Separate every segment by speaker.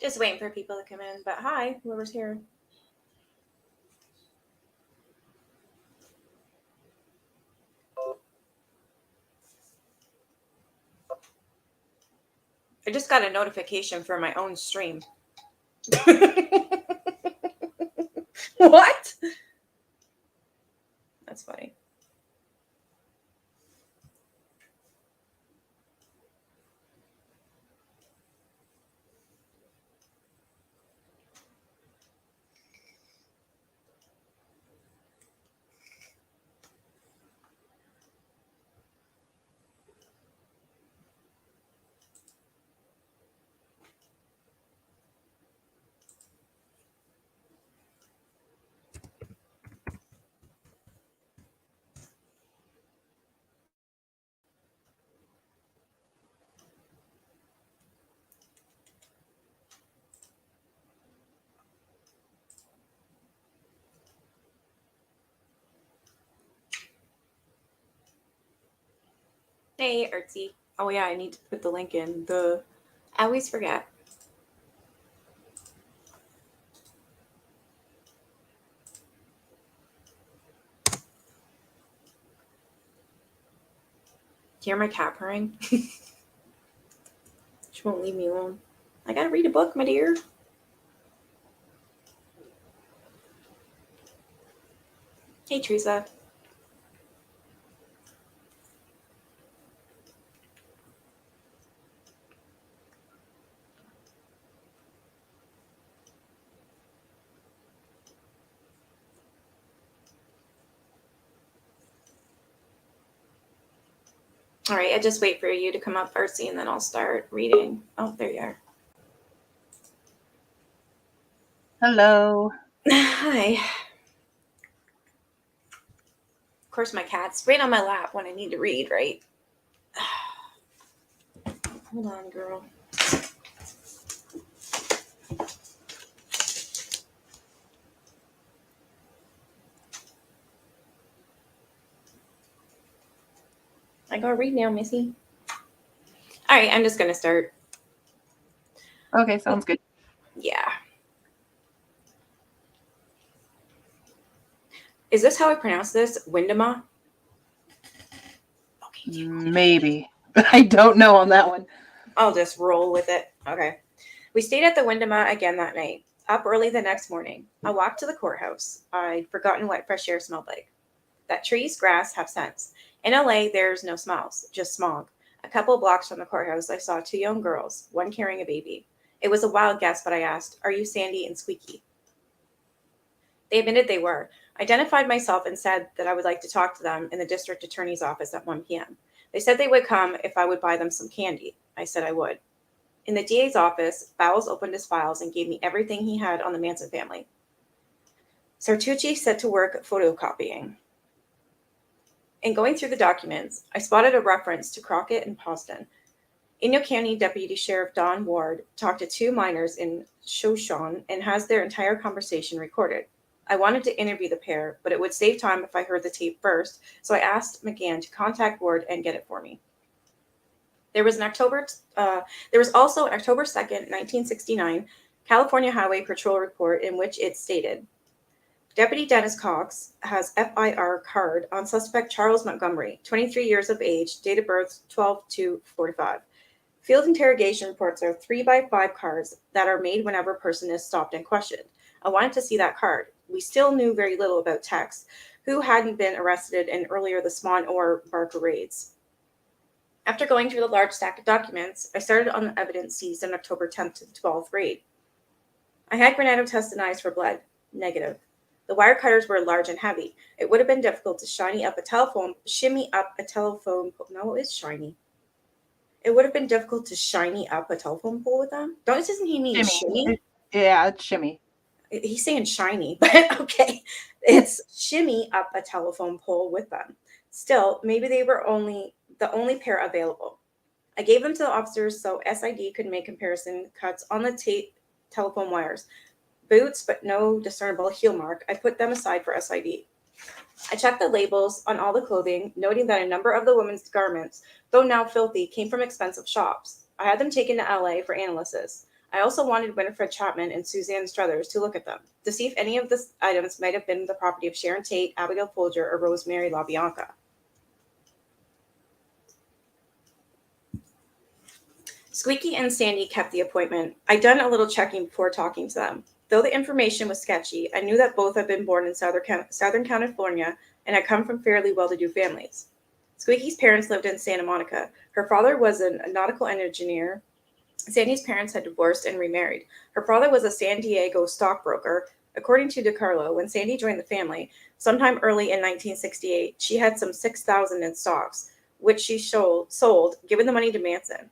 Speaker 1: Just waiting for people to come in. But hi, whoever's here. I just got a notification for my own stream. What? That's funny. Hey, Artsy. Oh yeah, I need to put the link in. I always forget. Do you hear my cat purring? She won't leave me alone. I gotta read a book, my dear. Hey, Teresa. All right, I just wait for you to come up, Artsy, and then I'll start reading. Oh, there you are.
Speaker 2: Hello.
Speaker 1: Hi. Of course, my cat's right on my lap when I need to read, right? Hold on, girl. I gotta read now, Missy. All right, I'm just gonna start.
Speaker 2: Okay, sounds good.
Speaker 1: Yeah. Is this how I pronounce this? Windema? Okay.
Speaker 2: Maybe. I don't know on that one.
Speaker 1: I'll just roll with it. Okay. We stayed at the Windema again that night. Up early the next morning, I walked to the courthouse. I'd forgotten what fresh air smelled like. That trees, grass have scents. In LA, there's no smells, just smog. A couple blocks from the courthouse, I saw two young girls, one carrying a baby. It was a wild guess, but I asked, "Are you Sandy and Squeaky?" They admitted they were. I identified myself and said that I would like to talk to them in the district attorney's office at 1 p.m. They said they would come if I would buy them some candy. I said I would. In the DA's office, Bowles opened his files and gave me everything he had on the Manson family. Sartucci set to work photocopying. In going through the documents, I spotted a reference to Crockett and Poston. Inyo County Deputy Sheriff Don Ward talked to two minors in Shoshone and has their entire conversation recorded. I wanted to interview the pair, but it would save time if I heard the tape first, so I asked McGann to contact Ward and get it for me. There was also an October 2nd, 1969, California Highway Patrol report in which it stated, Deputy Dennis Cox has FIR card on suspect Charles Montgomery, 23 years of age, date of birth 12/2/45. Field interrogation reports are 3x5 cards that are made whenever a person is stopped and questioned. I wanted to see that card. We still knew very little about Tex, who hadn't been arrested in earlier the Swan or Barker raids. After going through the large stack of documents, I started on the evidence seized on October 10th to the 12th raid. I had Granado tested eyes for blood. Negative. The wire cutters were large and heavy. It would have been difficult to shimmy up a telephone It would have been difficult to shiny up a telephone pole with them. Doesn't he mean shimmy?
Speaker 2: Yeah, it's shimmy.
Speaker 1: He's saying shiny, but okay. It's shimmy up a telephone pole with them. Still, maybe they were the only pair available. I gave them to the officers so SID could make comparison cuts on the telephone wires. Boots, but no discernible heel mark. I put them aside for SID. I checked the labels on all the clothing, noting that a number of the women's garments, though now filthy, came from expensive shops. I had them taken to LA for analysis. I also wanted Winifred Chapman and Suzanne Struthers to look at them, to see if any of the items might have been the property of Sharon Tate, Abigail Folger, or Rosemary LaBianca. Squeaky and Sandy kept the appointment. I'd done a little checking before talking to them. Though the information was sketchy, I knew that both had been born in Southern California and had come from fairly well-to-do families. Squeaky's parents lived in Santa Monica. Her father was a nautical engineer. Sandy's parents had divorced and remarried. Her father was a San Diego stockbroker. According to DiCarlo, when Sandy joined the family, sometime early in 1968, she had some 6,000 in stocks, which she sold, giving the money to Manson.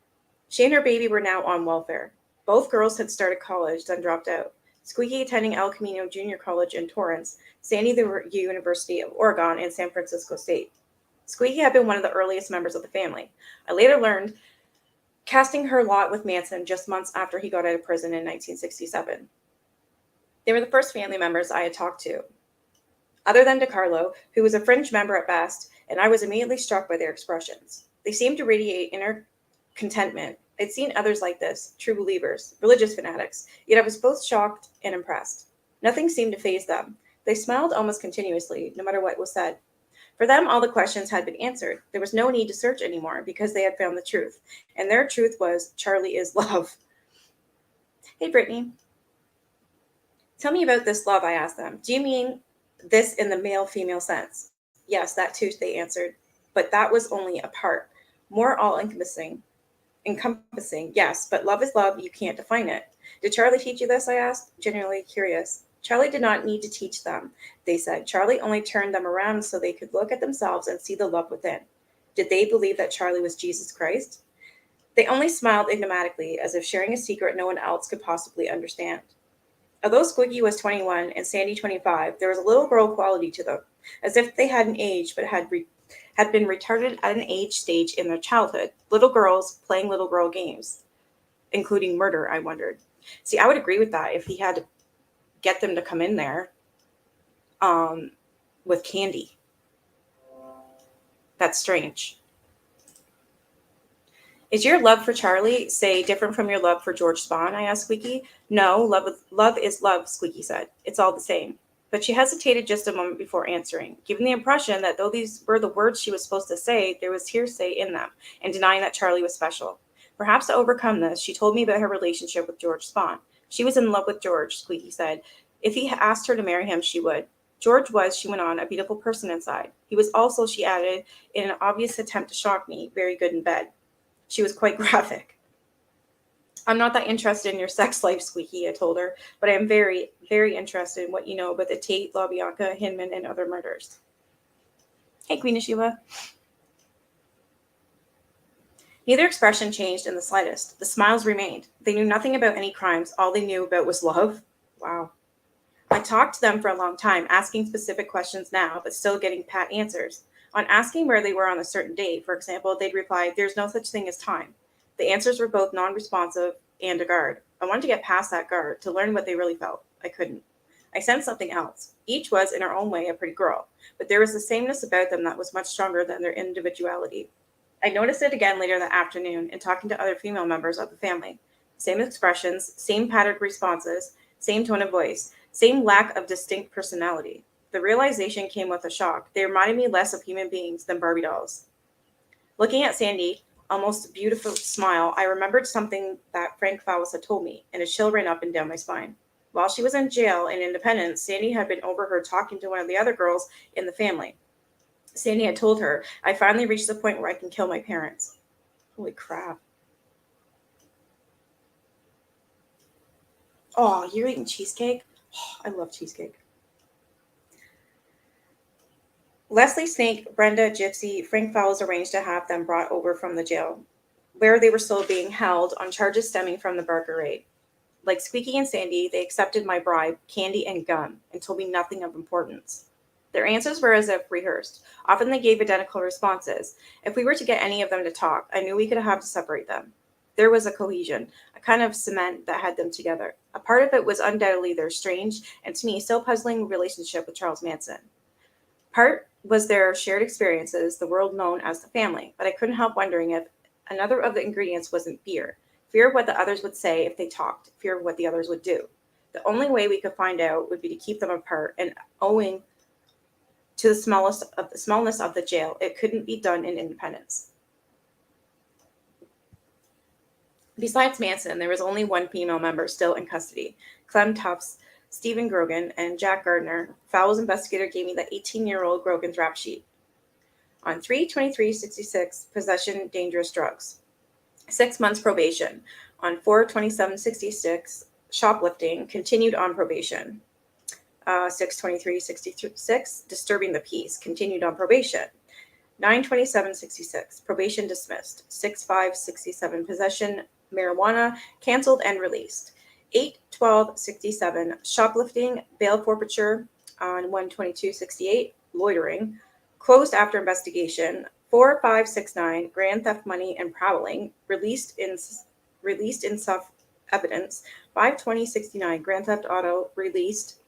Speaker 1: She and her baby were now on welfare. Both girls had started college, then dropped out. Squeaky attending El Camino Junior College in Torrance, Sandy the University of Oregon and San Francisco State. Squeaky had been one of the earliest members of the family. I later learned, casting her lot with Manson just months after he got out of prison in 1967. They were the first family members I had talked to, other than DiCarlo, who was a fringe member at best, and I was immediately struck by their expressions. They seemed to radiate inner contentment. I'd seen others like this, true believers, religious fanatics, yet I was both shocked and impressed. Nothing seemed to faze them. They smiled almost continuously, no matter what was said. For them, all the questions had been answered. There was no need to search anymore because they had found the truth. And their truth was, Charlie is love. Hey, Brittany. Tell me about this love, I asked them. Do you mean this in the male-female sense? Yes, that too, they answered. But that was only a part. More all-encompassing. Yes, but love is love. You can't define it. Did Charlie teach you this? I asked, genuinely curious. Charlie did not need to teach them, they said. Charlie only turned them around so they could look at themselves and see the love within. Did they believe that Charlie was Jesus Christ? They only smiled enigmatically, as if sharing a secret no one else could possibly understand. Although Squeaky was 21 and Sandy 25, there was a little girl quality to them, as if they hadn't aged but had been retarded at an age stage in their childhood. Little girls playing little girl games, including murder, I wondered. See, I would agree with that if he had to get them to come in there with candy. That's strange. Is your love for Charlie, say, different from your love for George Spahn? I asked Squeaky. No, love is love, Squeaky said. It's all the same. But she hesitated just a moment before answering, giving the impression that though these were the words she was supposed to say, there was hearsay in them, and denying that Charlie was special. Perhaps to overcome this, she told me about her relationship with George Spahn. She was in love with George, Squeaky said. If he asked her to marry him, she would. George was, she went on, a beautiful person inside. He was also, she added, in an obvious attempt to shock me, very good in bed. She was quite graphic. I'm not that interested in your sex life, Squeaky, I told her, but I am very, very interested in what you know about the Tate, LaBianca, Hinman, and other murders. Hey, Queen of Sheba. Neither expression changed in the slightest. The smiles remained. They knew nothing about any crimes. All they knew about was love. Wow. I talked to them for a long time, asking specific questions now, but still getting pat answers. On asking where they were on a certain date, for example, they'd reply, there's no such thing as time. The answers were both non-responsive and a guard. I wanted to get past that guard, to learn what they really felt. I couldn't. I sensed something else. Each was, in her own way, a pretty girl, but there was a sameness about them that was much stronger than their individuality. I noticed it again later that afternoon in talking to other female members of the family. Same expressions, same patterned responses, same tone of voice, same lack of distinct personality. The realization came with a shock. They reminded me less of human beings than Barbie dolls. Looking at Sandy, almost beautiful smile, I remembered something that Frank Fowles had told me, and a chill ran up and down my spine. While she was in jail in Independence, Sandy had been overheard talking to one of the other girls in the family. Sandy had told her, I finally reached the point where I can kill my parents. Holy crap. Oh, you're eating cheesecake? Oh, I love cheesecake. Leslie Snake, Brenda, Gypsy, Frank Fowles arranged to have them brought over from the jail, where they were still being held on charges stemming from the Barker raid. Like Squeaky and Sandy, they accepted my bribe, candy and gun, and told me nothing of importance. Their answers were as if rehearsed. Often they gave identical responses. If we were to get any of them to talk, I knew we could have to separate them. There was a cohesion, a kind of cement that had them together. A part of it was undoubtedly their strange, and to me, still puzzling relationship with Charles Manson. Part was their shared experiences, the world known as the family, but I couldn't help wondering if another of the ingredients wasn't fear Fear of what the others would say if they talked. Fear of what the others would do. The only way we could find out would be to keep them apart, and owing to the smallness of the jail, it couldn't be done in independence. Besides Manson, there was only one female member still in custody, Clem Tufts, Stephen Grogan, and Jack Gardner. Fowles investigator gave me the 18-year-old Grogan's rap sheet. On 3/23/66, possession dangerous drugs. 6 months probation. On 4/27/66, shoplifting, continued on probation. 6/23/66, disturbing the peace, continued on probation. 9/27/66, probation dismissed. 6/5/67, possession marijuana, canceled and released. 8/12/67, shoplifting, bail forfeiture. On 1/22/68, loitering, closed after investigation. 4/5/69, grand theft money and prowling, released in self evidence. 5/20/69, grand theft auto, released.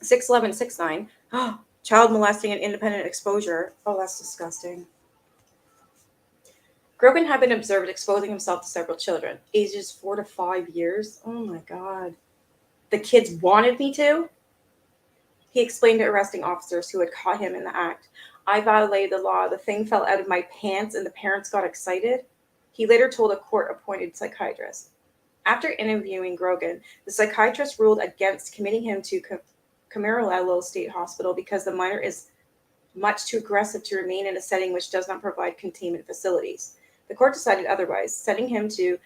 Speaker 1: 6/11/69, child molesting and independent exposure. Oh, that's disgusting. Grogan had been observed exposing himself to several children, ages 4 to 5 years. Oh my God. The kids wanted me to? He explained to arresting officers who had caught him in the act. I violated the law. The thing fell out of my pants and the parents got excited. He later told a court-appointed psychiatrist. After interviewing Grogan, the psychiatrist ruled against committing him to Camarillo State Hospital because the minor is much too aggressive to remain in a setting which does not provide containment facilities. The court decided otherwise, sending him to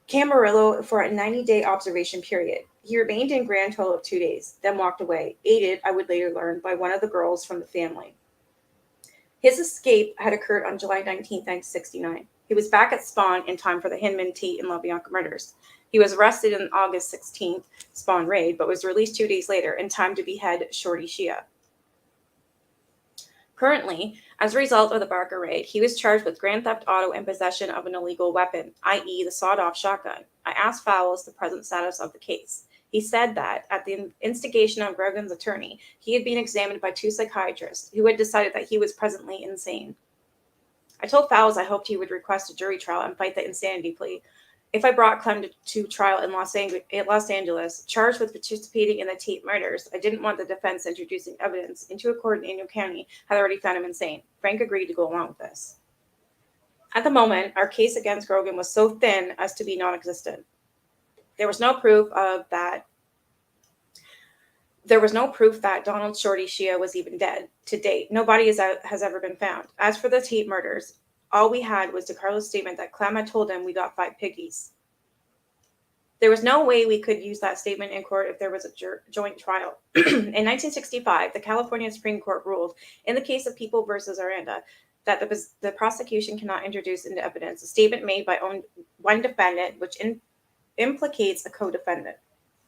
Speaker 1: Camarillo for a 90-day observation period. He remained in grand total of 2 days, then walked away, aided, I would later learn, by one of the girls from the family. His escape had occurred on July 19, 1969. He was back at Spawn in time for the Hinman, Tate, and LaBianca murders. He was arrested on August 16th, Spawn raid, but was released 2 days later in time to behead Shorty Shia. Currently, as a result of the Barker raid, he was charged with grand theft auto and possession of an illegal weapon, i.e. the sawed-off shotgun. I asked Fowles the present status of the case. He said that, at the instigation of Grogan's attorney, he had been examined by 2 psychiatrists who had decided that he was presently insane. I told Fowles I hoped he would request a jury trial and fight the insanity plea. If I brought Clem to trial in Los Angeles, charged with participating in the Tate murders, I didn't want the defense introducing evidence into a court in Inyo County had already found him insane. Frank agreed to go along with this. At the moment, our case against Grogan was so thin as to be non-existent. There was no proof that Donald Shorty Shia was even dead. To date, nobody has ever been found. As for the Tate murders, all we had was DeCarlo's statement that Clem had told him we got 5 piggies. There was no way we could use that statement in court if there was a joint trial. In 1965, the California Supreme Court ruled, in the case of People versus Aranda, that the prosecution cannot introduce into evidence a statement made by one defendant which implicates a co-defendant.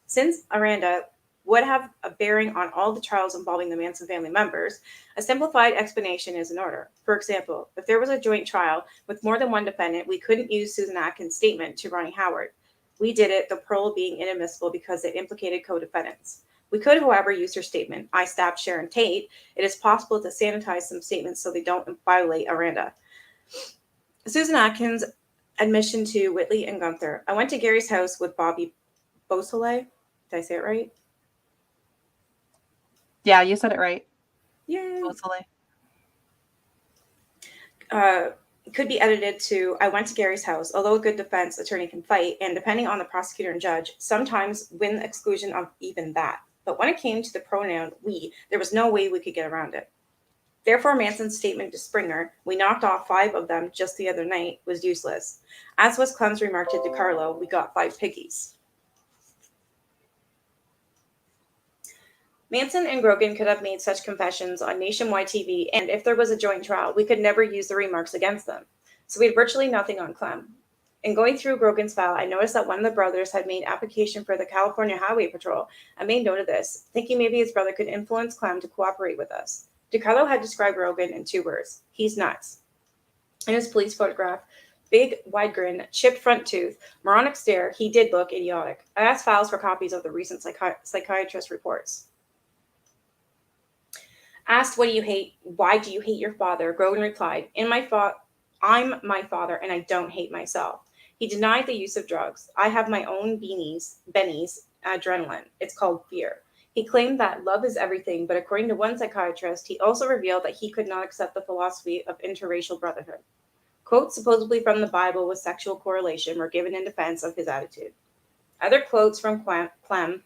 Speaker 1: Since Aranda would have a bearing on all the trials involving the Manson family members, a simplified explanation is in order. For example, if there was a joint trial with more than one defendant, we couldn't use Susan Atkins' statement to Ronnie Howard. We did it, the parole being inadmissible because it implicated co-defendants. We could, however, use her statement, I stabbed Sharon Tate. It is possible to sanitize some statements so they don't violate Aranda. Susan Atkins' admission to Whitley and Gunther. I went to Gary's house with Bobby Beausoleil. Did I say it right?
Speaker 2: Yeah, you said it right.
Speaker 1: Yay.
Speaker 2: Beausoleil.
Speaker 1: Could be edited to, I went to Gary's house, although a good defense attorney can fight, and depending on the prosecutor and judge, sometimes win the exclusion of even that. But when it came to the pronoun we, there was no way we could get around it. Therefore, Manson's statement to Springer, we knocked off 5 of them just the other night, was useless. As was Clem's remark to DeCarlo, we got 5 piggies. Manson and Grogan could have made such confessions on nationwide TV, and if there was a joint trial, we could never use the remarks against them. So we had virtually nothing on Clem. In going through Grogan's file, I noticed that one of the brothers had made application for the California Highway Patrol. I made note of this, thinking maybe his brother could influence Clem to cooperate with us. DeCarlo had described Grogan in 2 words. He's nuts. In his police photograph, big, wide grin, chipped front tooth, moronic stare, he did look idiotic. I asked Fowles for copies of the recent psychiatrist reports. Asked, what do you hate? Why do you hate your father? Grogan replied, I'm my father and I don't hate myself. He denied the use of drugs. I have my own Benny's adrenaline. It's called fear. He claimed that love is everything, but according to one psychiatrist, he also revealed that he could not accept the philosophy of interracial brotherhood. Quotes supposedly from the Bible with sexual correlation were given in defense of his attitude. Other quotes from Clem: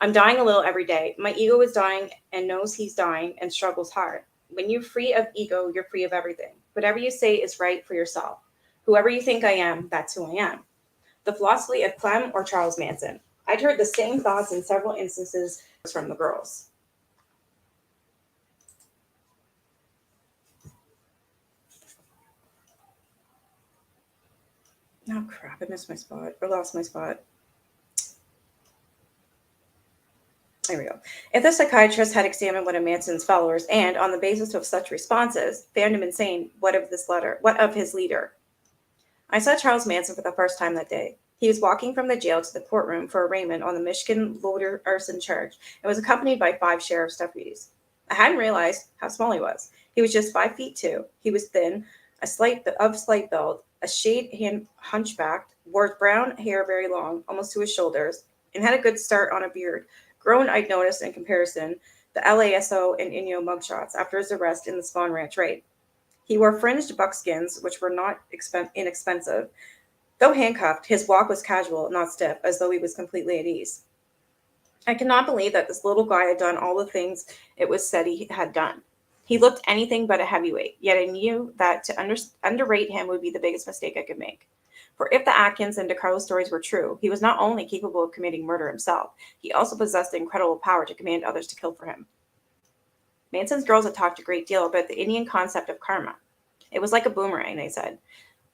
Speaker 1: I'm dying a little every day. My ego is dying and knows he's dying and struggles hard. When you're free of ego, you're free of everything. Whatever you say is right for yourself. Whoever you think I am, that's who I am. The philosophy of Clem or Charles Manson. I'd heard the same thoughts in several instances from the girls. Oh crap, I missed my spot or lost my spot. There we go. If the psychiatrist had examined one of Manson's followers and, on the basis of such responses, found him insane, what of his leader? I saw Charles Manson for the first time that day. He was walking from the jail to the courtroom for arraignment on the Michigan loader arson charge and was accompanied by 5 sheriff's deputies. I hadn't realized how small he was. He was just 5'2". He was thin, slight build, a shade hunchbacked, wore brown hair very long, almost to his shoulders, and had a good start on a beard. Grown, I'd noticed in comparison, the LASO and Inyo mugshots after his arrest in the Spawn Ranch raid. He wore fringed buckskins, which were not inexpensive. Though handcuffed, his walk was casual, not stiff, as though he was completely at ease. I cannot believe that this little guy had done all the things it was said he had done. He looked anything but a heavyweight, yet I knew that to underrate him would be the biggest mistake I could make. For if the Atkins and DeCarlo stories were true, he was not only capable of committing murder himself, he also possessed the incredible power to command others to kill for him. Manson's girls had talked a great deal about the Indian concept of karma. It was like a boomerang, they said.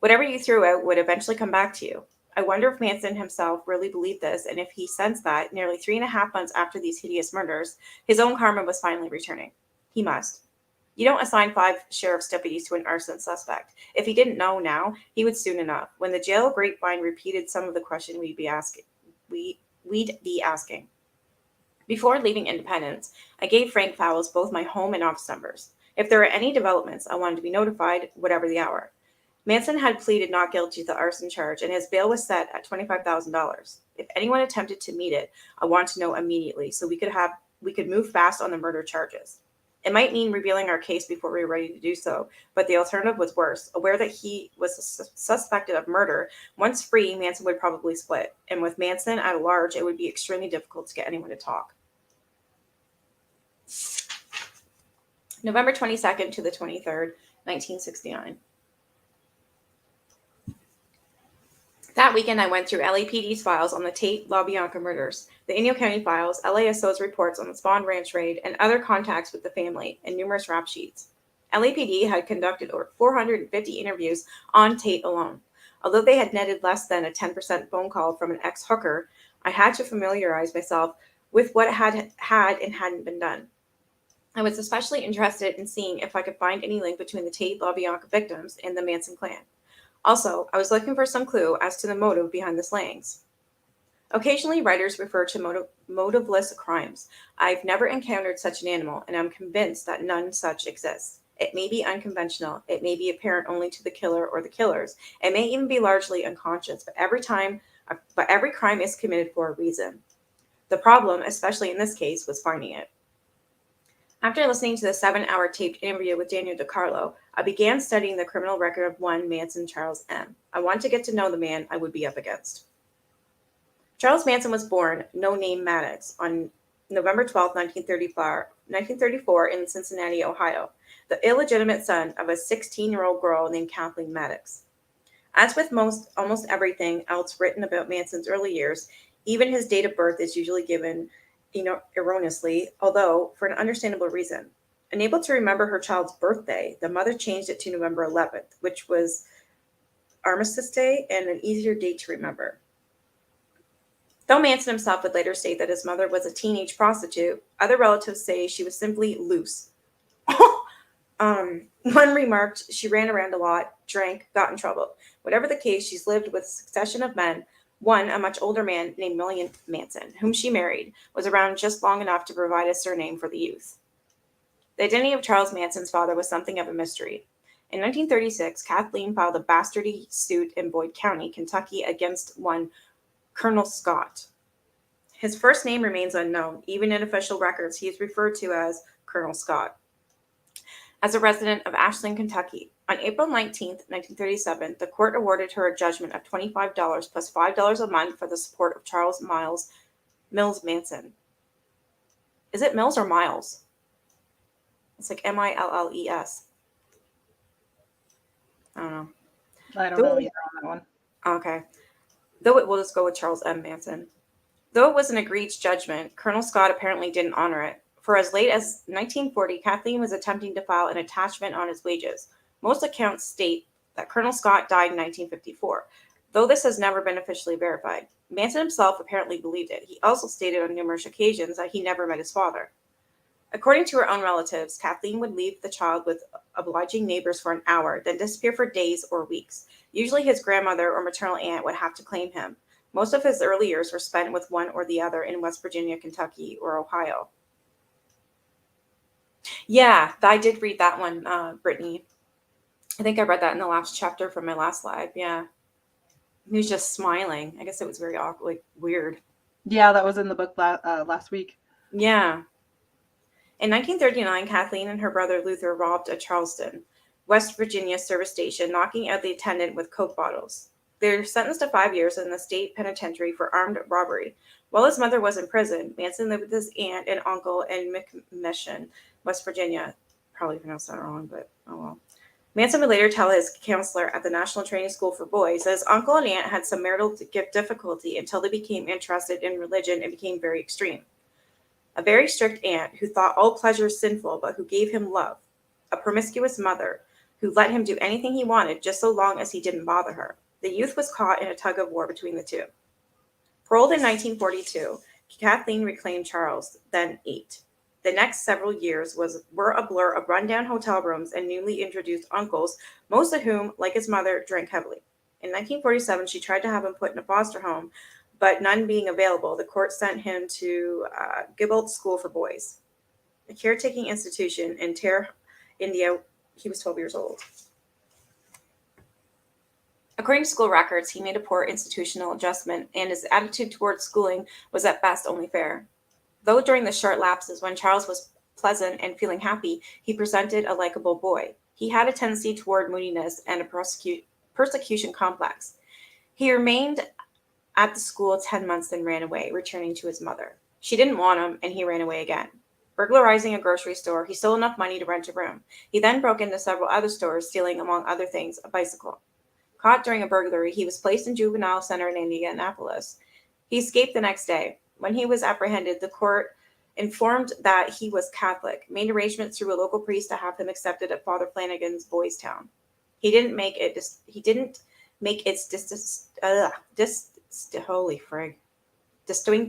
Speaker 1: Whatever you threw out would eventually come back to you. I wonder if Manson himself really believed this, and if he sensed that, nearly 3.5 months after these hideous murders, his own karma was finally returning. He must. You don't assign 5 sheriff's deputies to an arson suspect. If he didn't know now, he would soon enough. When the jail grapevine repeated some of the questions we'd be asking. Before leaving Independence, I gave Frank Fowles both my home and office numbers. If there were any developments, I wanted to be notified, whatever the hour. Manson had pleaded not guilty to the arson charge, and his bail was set at $25,000. If anyone attempted to meet it, I want to know immediately so we could move fast on the murder charges. It might mean revealing our case before we were ready to do so, but the alternative was worse. Aware that he was suspected of murder, once free, Manson would probably split. And with Manson at large, it would be extremely difficult to get anyone to talk. November 22nd to the 23rd, 1969. That weekend, I went through LAPD's files on the Tate LaBianca murders, the Inyo County files, LASO's reports on the Spawn Ranch raid, and other contacts with the family, and numerous rap sheets. LAPD had conducted over 450 interviews on Tate alone. Although they had netted less than a 10% phone call from an ex-hooker, I had to familiarize myself with what had and hadn't been done. I was especially interested in seeing if I could find any link between the Tate LaBianca victims and the Manson clan. Also, I was looking for some clue as to the motive behind the slayings. Occasionally, writers refer to motiveless crimes. I've never encountered such an animal, and I'm convinced that none such exists. It may be unconventional. It may be apparent only to the killer or the killers. It may even be largely unconscious, but every crime is committed for a reason. The problem, especially in this case, was finding it. After listening to the 7-hour taped interview with Daniel DeCarlo, I began studying the criminal record of one Manson Charles M. I wanted to get to know the man I would be up against. Charles Manson was born no-name Maddox on November 12, 1934 in Cincinnati, Ohio, the illegitimate son of a 16-year-old girl named Kathleen Maddox. As with almost everything else written about Manson's early years, even his date of birth is usually given erroneously, although for an understandable reason. Unable to remember her child's birthday, the mother changed it to November 11th, which was Armistice Day and an easier date to remember. Though Manson himself would later state that his mother was a teenage prostitute, other relatives say she was simply loose. One remarked she ran around a lot, drank, got in trouble. Whatever the case, she's lived with a succession of men. One, a much older man named Million Manson, whom she married, was around just long enough to provide a surname for the youth. The identity of Charles Manson's father was something of a mystery. In 1936, Kathleen filed a bastardy suit in Boyd County, Kentucky, against one Colonel Scott. His first name remains unknown. Even in official records, he is referred to as Colonel Scott. As a resident of Ashland, Kentucky, on April 19, 1937, the court awarded her a judgment of $25 plus $5 a month for the support of Charles Mills Manson. Is it Mills or Miles? It's like Milles. I don't know.
Speaker 2: I don't know either on that one.
Speaker 1: Okay. We'll just go with Charles M. Manson. Though it was an egregious judgment, Colonel Scott apparently didn't honor it. For as late as 1940, Kathleen was attempting to file an attachment on his wages. Most accounts state that Colonel Scott died in 1954, though this has never been officially verified. Manson himself apparently believed it. He also stated on numerous occasions that he never met his father. According to her own relatives, Kathleen would leave the child with obliging neighbors for an hour, then disappear for days or weeks. Usually his grandmother or maternal aunt would have to claim him. Most of his early years were spent with one or the other in West Virginia, Kentucky, or Ohio. Yeah, I did read that one, Brittany. I think I read that in the last chapter from my last live. Yeah. He was just smiling. I guess it was very awkward, like weird.
Speaker 2: Yeah, that was in the book last week.
Speaker 1: Yeah. In 1939, Kathleen and her brother Luther robbed a Charleston, West Virginia service station, knocking out the attendant with Coke bottles. They were sentenced to 5 years in the state penitentiary for armed robbery. While his mother was in prison, Manson lived with his aunt and uncle in McMession, West Virginia. Probably pronounced that wrong, but oh well. Manson would later tell his counselor at the National Training School for Boys that his uncle and aunt had some marital difficulty until they became interested in religion and became very extreme. A very strict aunt who thought all pleasure sinful but who gave him love. A promiscuous mother who let him do anything he wanted just so long as he didn't bother her. The youth was caught in a tug of war between the two. Paroled in 1942, Kathleen reclaimed Charles, then 8. The next several years were a blur of rundown hotel rooms and newly introduced uncles, most of whom, like his mother, drank heavily. In 1947, she tried to have him put in a foster home, but none being available, the court sent him to Gilbert School for Boys, a caretaking institution in Terre, India. He was 12 years old. According to school records, he made a poor institutional adjustment, and his attitude towards schooling was at best only fair. Though during the short lapses when Charles was pleasant and feeling happy, he presented a likable boy, he had a tendency toward moodiness and a persecution complex. He remained at the school 10 months, then ran away, returning to his mother. She didn't want him, and he ran away again. Burglarizing a grocery store, he stole enough money to rent a room. He then broke into several other stores, stealing, among other things, a bicycle. Caught during a burglary, he was placed in juvenile center in Indianapolis. He escaped the next day. When he was apprehended, the court informed that he was Catholic, made arrangements through a local priest to have him accepted at Father Flanagan's Boys Town. He didn't make its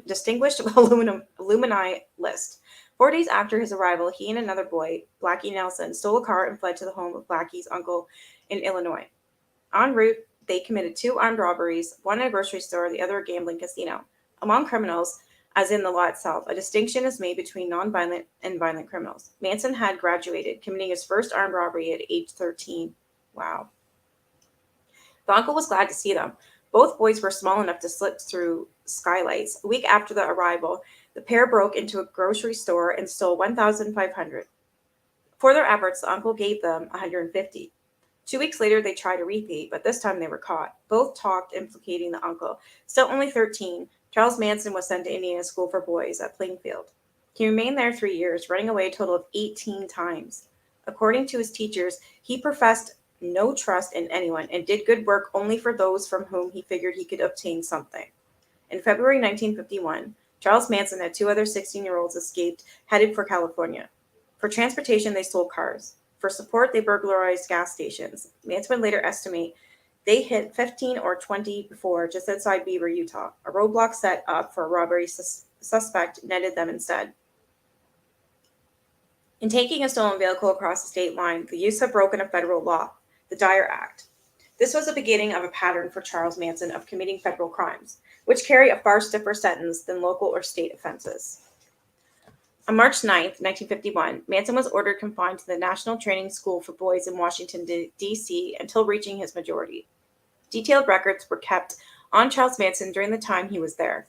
Speaker 1: distinguished alumni list. 4 days after his arrival, he and another boy, Blackie Nelson, stole a car and fled to the home of Blackie's uncle in Illinois. En route, they committed 2 armed robberies, one at a grocery store, the other a gambling casino. Among criminals, as in the law itself, a distinction is made between nonviolent and violent criminals. Manson had graduated, committing his first armed robbery at age 13. Wow. The uncle was glad to see them. Both boys were small enough to slip through skylights. A week after the arrival, the pair broke into a grocery store and stole $1,500. For their efforts, the uncle gave them $150. 2 weeks later, they tried a repeat, but this time they were caught. Both talked, implicating the uncle. Still only 13, Charles Manson was sent to Indiana School for Boys at Plainfield. He remained there 3 years, running away a total of 18 times. According to his teachers, he professed no trust in anyone and did good work only for those from whom he figured he could obtain something. In February 1951, Charles Manson and 2 other 16-year-olds escaped, headed for California. For transportation, they stole cars. For support, they burglarized gas stations. Manson would later estimate they hit 15 or 20 before just outside Beaver, Utah. A roadblock set up for a robbery suspect netted them instead. In taking a stolen vehicle across the state line, the youths have broken a federal law, the Dyer Act. This was the beginning of a pattern for Charles Manson of committing federal crimes, which carry a far stiffer sentence than local or state offenses. On March 9th, 1951, Manson was ordered confined to the National Training School for Boys in Washington, D.C. until reaching his majority. Detailed records were kept on Charles Manson during the time he was there.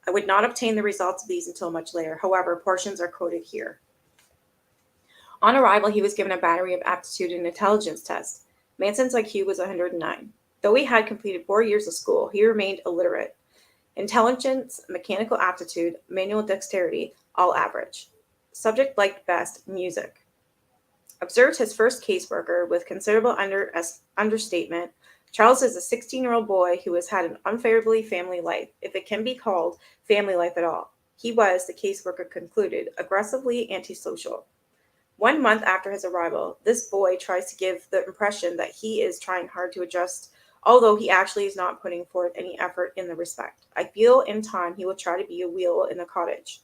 Speaker 1: I would not obtain the results of these until much later. However, portions are quoted here. On arrival, he was given a battery of aptitude and intelligence tests. Manson's IQ was 109. Though he had completed 4 years of school, he remained illiterate. Intelligence, mechanical aptitude, manual dexterity, all average. Subject liked best music. Observed his first caseworker with considerable understatement. Charles is a 16-year-old boy who has had an unfavorably family life, if it can be called family life at all. He was, the caseworker concluded, aggressively antisocial. 1 month after his arrival, this boy tries to give the impression that he is trying hard to adjust, although he actually is not putting forth any effort in the respect. I feel in time he will try to be a wheel in the cottage.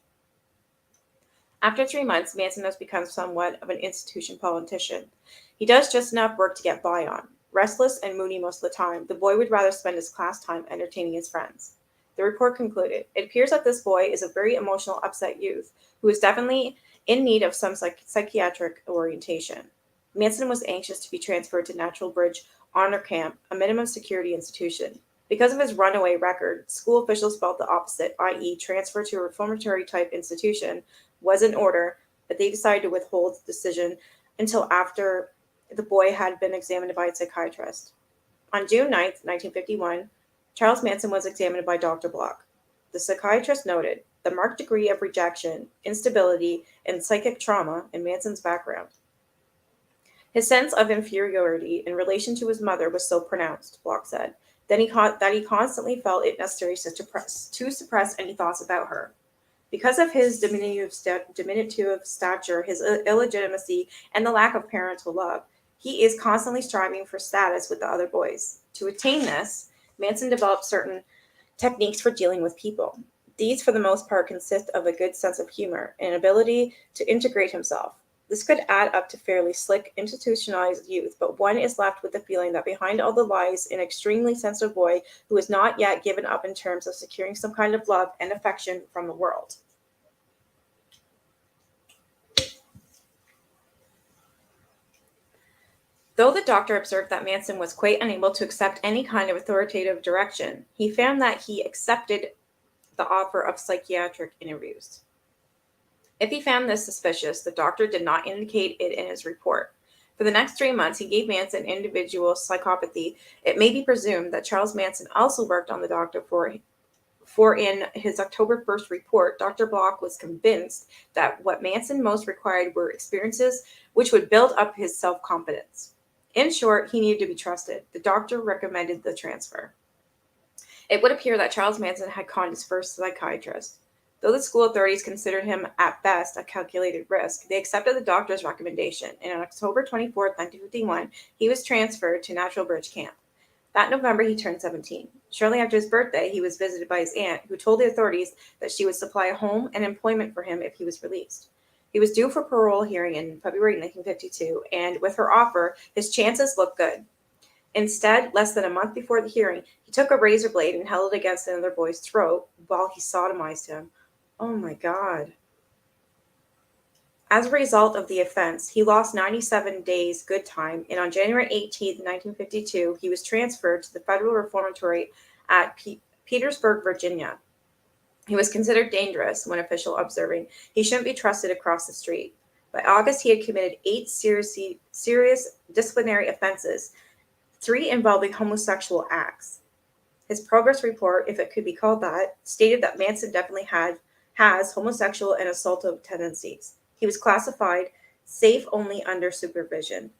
Speaker 1: After 3 months, Manson has become somewhat of an institution politician. He does just enough work to get by on. Restless and moody most of the time, the boy would rather spend his class time entertaining his friends. The report concluded, it appears that this boy is a very emotional, upset youth who is definitely in need of some psychiatric orientation. Manson was anxious to be transferred to Natural Bridge Honor Camp, a minimum security institution. Because of his runaway record, school officials felt the opposite, i.e., transfer to a reformatory-type institution, was in order, but they decided to withhold the decision until after the boy had been examined by a psychiatrist. On June 9, 1951, Charles Manson was examined by Dr. Block. The psychiatrist noted the marked degree of rejection, instability, and psychic trauma in Manson's background. His sense of inferiority in relation to his mother was so pronounced, Block said, that he constantly felt it necessary to suppress any thoughts about her. Because of his diminutive stature, his illegitimacy, and the lack of parental love, he is constantly striving for status with the other boys. To attain this, Manson developed certain techniques for dealing with people. These, for the most part, consist of a good sense of humor and an ability to integrate himself. This could add up to fairly slick, institutionalized youth, but one is left with the feeling that behind all the lies, an extremely sensitive boy who has not yet given up in terms of securing some kind of love and affection from the world. Though the doctor observed that Manson was quite unable to accept any kind of authoritative direction, he found that he accepted the offer of psychiatric interviews. If he found this suspicious, the doctor did not indicate it in his report. For the next 3 months, he gave Manson individual psychopathy. It may be presumed that Charles Manson also worked on the doctor for in his October 1st report, Dr. Block was convinced that what Manson most required were experiences which would build up his self-confidence. In short, he needed to be trusted. The doctor recommended the transfer. It would appear that Charles Manson had conned his first psychiatrist. Though the school authorities considered him, at best, a calculated risk, they accepted the doctor's recommendation, and on October 24, 1951, he was transferred to Natural Bridge Camp. That November, he turned 17. Shortly after his birthday, he was visited by his aunt, who told the authorities that she would supply a home and employment for him if he was released. He was due for parole hearing in February 1952, and with her offer, his chances looked good. Instead, less than a month before the hearing, he took a razor blade and held it against another boy's throat while he sodomized him. Oh my God. As a result of the offense, he lost 97 days good time, and on January 18, 1952, he was transferred to the Federal Reformatory at Petersburg, Virginia. He was considered dangerous when official observing. He shouldn't be trusted across the street. By August, he had committed 8 serious disciplinary offenses, 3 involving homosexual acts. His progress report, if it could be called that, stated that Manson definitely has homosexual and assaultive tendencies. He was classified safe only under supervision.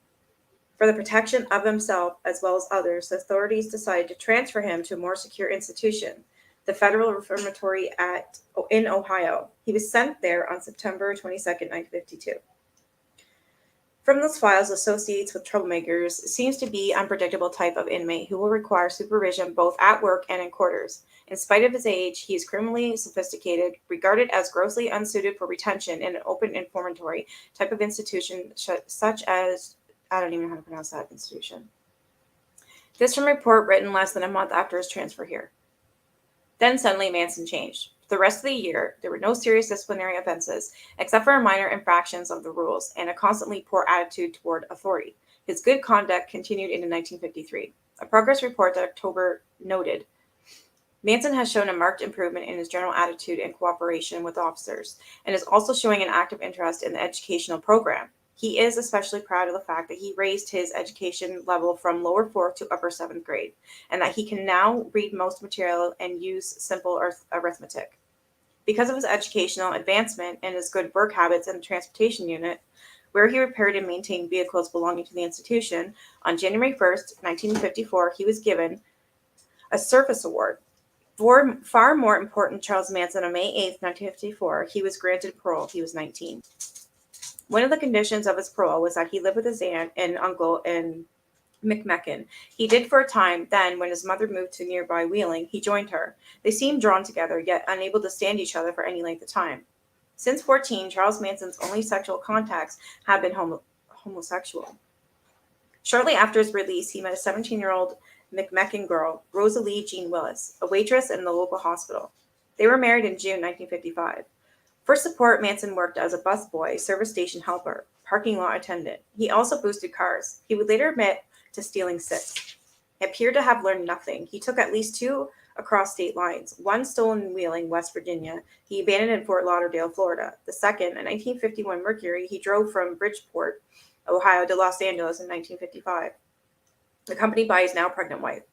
Speaker 1: For the protection of himself as well as others, the authorities decided to transfer him to a more secure institution, the Federal Reformatory in Ohio. He was sent there on September 22, 1952. From those files, associates with troublemakers seems to be an unpredictable type of inmate who will require supervision both at work and in quarters. In spite of his age, he is criminally sophisticated, regarded as grossly unsuited for retention in an open informatory type of institution, such as, I don't even know how to pronounce that institution. This from a report written less than a month after his transfer here. Then suddenly Manson changed. The rest of the year, there were no serious disciplinary offenses, except for minor infractions of the rules and a constantly poor attitude toward authority. His good conduct continued into 1953. A progress report that October noted Manson has shown a marked improvement in his general attitude and cooperation with officers, and is also showing an active interest in the educational program. He is especially proud of the fact that he raised his education level from lower 4th to upper 7th grade, and that he can now read most material and use simple arithmetic. Because of his educational advancement and his good work habits in the transportation unit, where he repaired and maintained vehicles belonging to the institution, on January 1st, 1954, he was given a Service Award. Far more important, Charles Manson, on May 8th, 1954, he was granted parole. He was 19. One of the conditions of his parole was that he lived with his aunt and uncle in McMecken. He did for a time, then when his mother moved to nearby Wheeling, he joined her. They seemed drawn together, yet unable to stand each other for any length of time. Since 14, Charles Manson's only sexual contacts have been homosexual. Shortly after his release, he met a 17-year-old McMecken girl, Rosalie Jean Willis, a waitress in the local hospital. They were married in June 1955. For support, Manson worked as a busboy, service station helper, parking lot attendant. He also boosted cars. He would later admit to stealing 6. He appeared to have learned nothing. He took at least 2 across state lines. One stolen in Wheeling, West Virginia. He abandoned in Fort Lauderdale, Florida. The second, a 1951 Mercury, he drove from Bridgeport, Ohio to Los Angeles in 1955, accompanied by his now pregnant wife.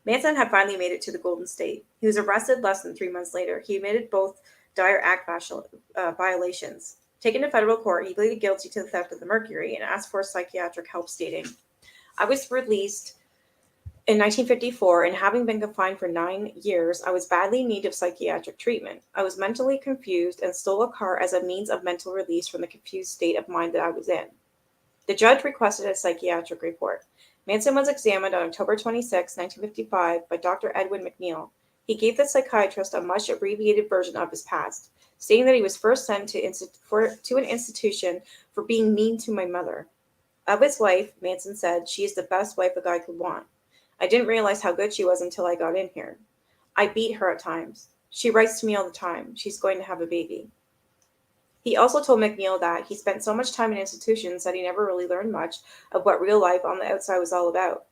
Speaker 1: Manson had finally made it to the Golden State. He was arrested less than 3 months later. He admitted both Dyer Act violations. Taken to federal court, he pleaded guilty to the theft of the Mercury and asked for psychiatric help, stating, "I was released in 1954, and having been confined for 9 years, I was badly in need of psychiatric treatment. I was mentally confused and stole a car as a means of mental release from the confused state of mind that I was in." The judge requested a psychiatric report. Manson was examined on October 26, 1955, by Dr. Edwin McNeil. He gave the psychiatrist a much abbreviated version of his past, stating that he was first sent to an institution for being mean to my mother. Of his wife, Manson said, "She is the best wife a guy could want. I didn't realize how good she was until I got in here. I beat her at times. She writes to me all the time. She's going to have a baby." He also told McNeil that he spent so much time in institutions that he never really learned much of what real life on the outside was all about.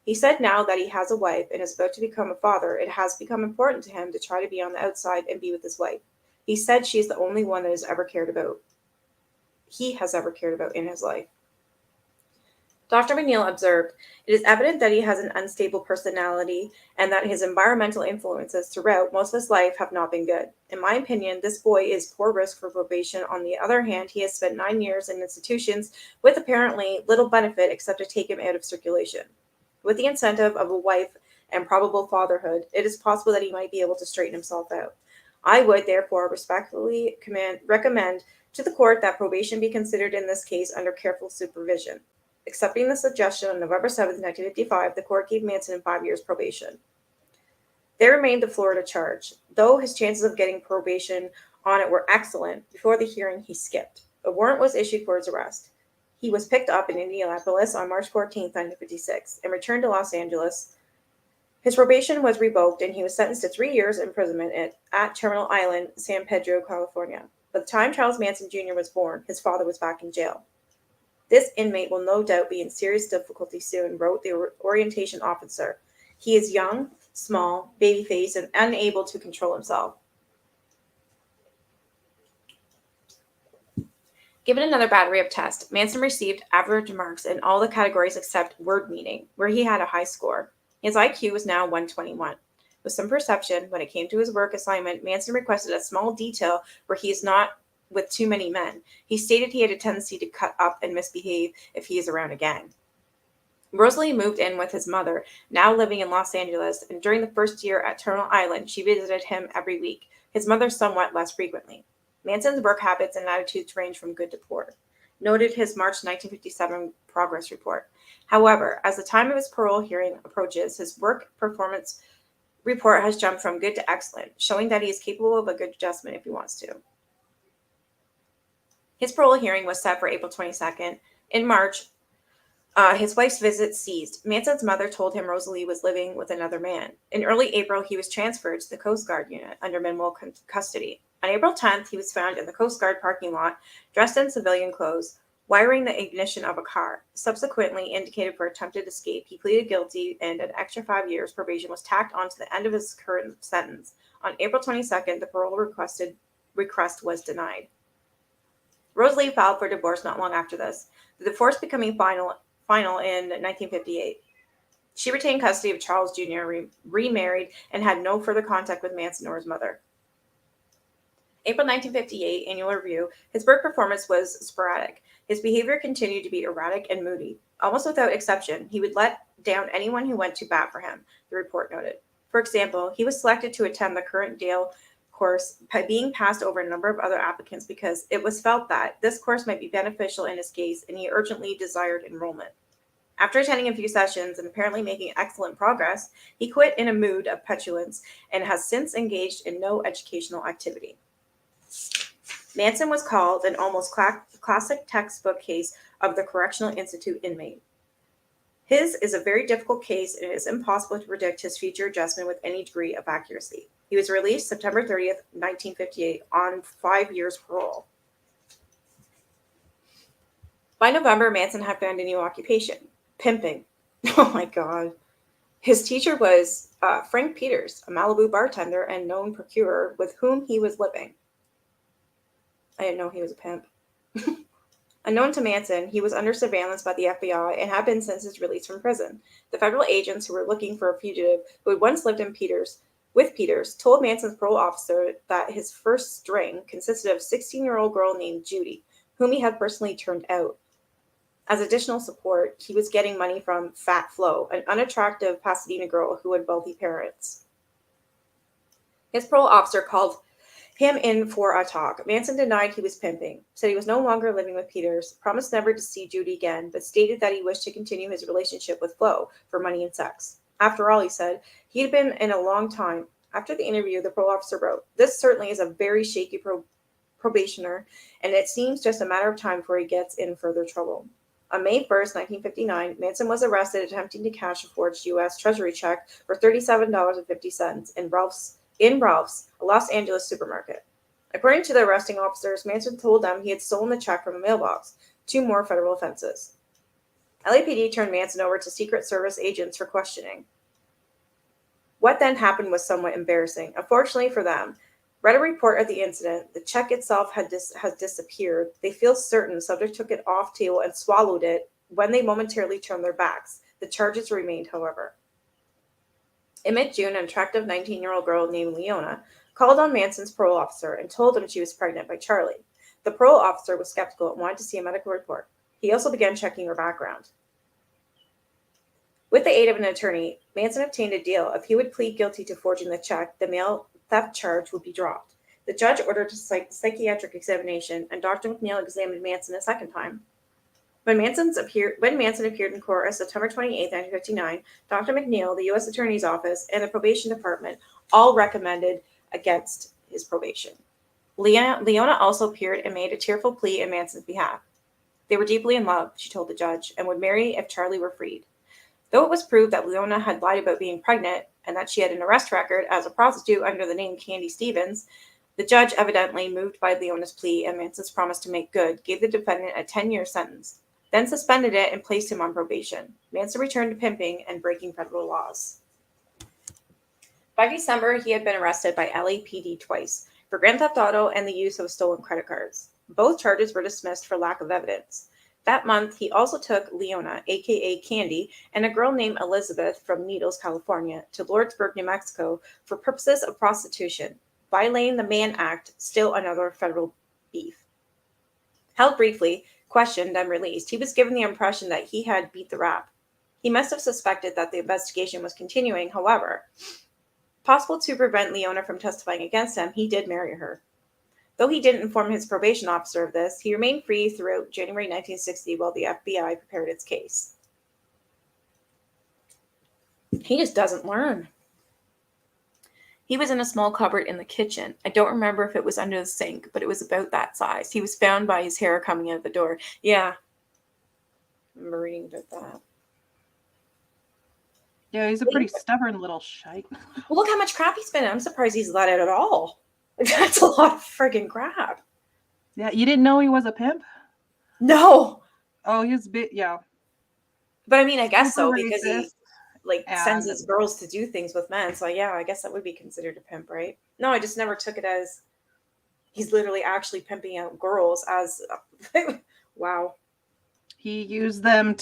Speaker 1: He said now that he has a wife and is about to become a father, it has become important to him to try to be on the outside and be with his wife. He said she is the only one that he has ever cared about in his life. Dr. McNeil observed, "It is evident that he has an unstable personality and that his environmental influences throughout most of his life have not been good. In my opinion, this boy is poor risk for probation. On the other hand, he has spent 9 years in institutions with apparently little benefit except to take him out of circulation. With the incentive of a wife and probable fatherhood, it is possible that he might be able to straighten himself out. I would, therefore, respectfully recommend to the court that probation be considered in this case under careful supervision." Accepting the suggestion on November 7, 1955, the court gave Manson 5 years probation. There remained the Florida charge. Though his chances of getting probation on it were excellent, before the hearing he skipped. A warrant was issued for his arrest. He was picked up in Indianapolis on March 14, 1956, and returned to Los Angeles. His probation was revoked, and he was sentenced to 3 years imprisonment at Terminal Island, San Pedro, California. By the time Charles Manson Jr. was born, his father was back in jail. "This inmate will no doubt be in serious difficulty soon," wrote the orientation officer. "He is young, small, baby-faced, and unable to control himself." Given another battery of tests, Manson received average marks in all the categories except word meaning, where he had a high score. His IQ was now 121. With some perception, when it came to his work assignment, Manson requested a small detail where he is not with too many men. He stated he had a tendency to cut up and misbehave if he is around a gang. Rosalie moved in with his mother, now living in Los Angeles, and during the first year at Terminal Island, she visited him every week, his mother somewhat less frequently. Manson's work habits and attitudes range from good to poor, noted his March 1957 progress report. However, as the time of his parole hearing approaches, his work performance report has jumped from good to excellent, showing that he is capable of a good adjustment if he wants to. His parole hearing was set for April 22nd. In March, His wife's visit ceased. Manson's mother told him Rosalie was living with another man. In early April, he was transferred to the Coast Guard unit under minimal custody. On April 10th, he was found in the Coast Guard parking lot, dressed in civilian clothes, wiring the ignition of a car. Subsequently indicated for attempted escape, he pleaded guilty and an extra 5 years probation was tacked on to the end of his current sentence. On April 22nd, the parole request was denied. Rosalie filed for divorce not long after this, the divorce becoming final in 1958. She retained custody of Charles Jr., remarried, and had no further contact with Manson or his mother. April 1958 annual review. His work performance was sporadic. His behavior continued to be erratic and moody. Almost without exception, he would let down anyone who went to bat for him, the report noted. For example, he was selected to attend the current Dale course by being passed over a number of other applicants because it was felt that this course might be beneficial in his case and he urgently desired enrollment. After attending a few sessions and apparently making excellent progress, he quit in a mood of petulance and has since engaged in no educational activity. Manson was called an almost classic textbook case of the Correctional Institute inmate. His is a very difficult case and it is impossible to predict his future adjustment with any degree of accuracy. He was released September 30th, 1958 on 5 years parole. By November, Manson had found a new occupation, pimping. Oh my God. His teacher was Frank Peters, a Malibu bartender and known procurer with whom he was living. I didn't know he was a pimp. Unknown to Manson, he was under surveillance by the FBI and had been since his release from prison. The federal agents who were looking for a fugitive who had once lived with Peters told Manson's parole officer that his first string consisted of a 16-year-old girl named Judy, whom he had personally turned out. As additional support, he was getting money from Fat Flo, an unattractive Pasadena girl who had wealthy parents. His parole officer called him in for a talk. Manson denied he was pimping, said he was no longer living with Peters, promised never to see Judy again, but stated that he wished to continue his relationship with Flo for money and sex. After all, he said, he had been in a long time. After the interview, the parole officer wrote, "This certainly is a very shaky probationer, and it seems just a matter of time before he gets in further trouble." On May 1st, 1959, Manson was arrested attempting to cash a forged U.S. Treasury check for $37.50 in Ralph's, a Los Angeles supermarket. According to the arresting officers, Manson told them he had stolen the check from a mailbox, 2 more federal offenses. LAPD turned Manson over to Secret Service agents for questioning. What then happened was somewhat embarrassing. Unfortunately for them, read a report of the incident. The check itself has disappeared. They feel certain the subject took it off table and swallowed it when they momentarily turned their backs. The charges remained, however. In mid-June, an attractive 19-year-old girl named Leona called on Manson's parole officer and told him she was pregnant by Charlie. The parole officer was skeptical and wanted to see a medical report. He also began checking her background. With the aid of an attorney, Manson obtained a deal. If he would plead guilty to forging the check, the mail theft charge would be dropped. The judge ordered a psychiatric examination, and Dr. McNeil examined Manson a second time. When Manson appeared in court on September 28, 1959, Dr. McNeil, the U.S. Attorney's Office, and the Probation Department all recommended against his probation. Leona also appeared and made a tearful plea in Manson's behalf. They were deeply in love, she told the judge, and would marry if Charlie were freed. Though it was proved that Leona had lied about being pregnant and that she had an arrest record as a prostitute under the name Candy Stevens, the judge, evidently moved by Leona's plea and Manson's promise to make good, gave the defendant a 10-year sentence, then suspended it and placed him on probation. Manson returned to pimping and breaking federal laws. By December, he had been arrested by LAPD twice for grand theft auto and the use of stolen credit cards. Both charges were dismissed for lack of evidence. That month, he also took Leona, a.k.a. Candy, and a girl named Elizabeth from Needles, California, to Lordsburg, New Mexico for purposes of prostitution, violating the Mann Act, still another federal beef. Held briefly, questioned, and released, he was given the impression that he had beat the rap. He must have suspected that the investigation was continuing, however. Possible to prevent Leona from testifying against him, he did marry her. Though he didn't inform his probation officer of this, he remained free throughout January 1960 while the FBI prepared its case. He just doesn't learn. He was in a small cupboard in the kitchen. I don't remember if it was under the sink, but it was about that size. He was found by his hair coming out the door. Yeah. remember reading about that.
Speaker 2: Yeah, he's a pretty stubborn little shite.
Speaker 1: Well, look how much crap he's been in. I'm surprised he's let out at all. That's a lot of friggin' crap.
Speaker 2: Yeah, you didn't know he was a pimp?
Speaker 1: No.
Speaker 2: Oh, he was a bit, yeah.
Speaker 1: But I mean, I guess
Speaker 2: Super
Speaker 1: so, because he
Speaker 2: racist.
Speaker 1: sends
Speaker 2: And
Speaker 1: his girls to do things with men. So yeah, I guess that would be considered a pimp, right? No, I just never took it as he's literally actually pimping out girls as wow.
Speaker 2: he used them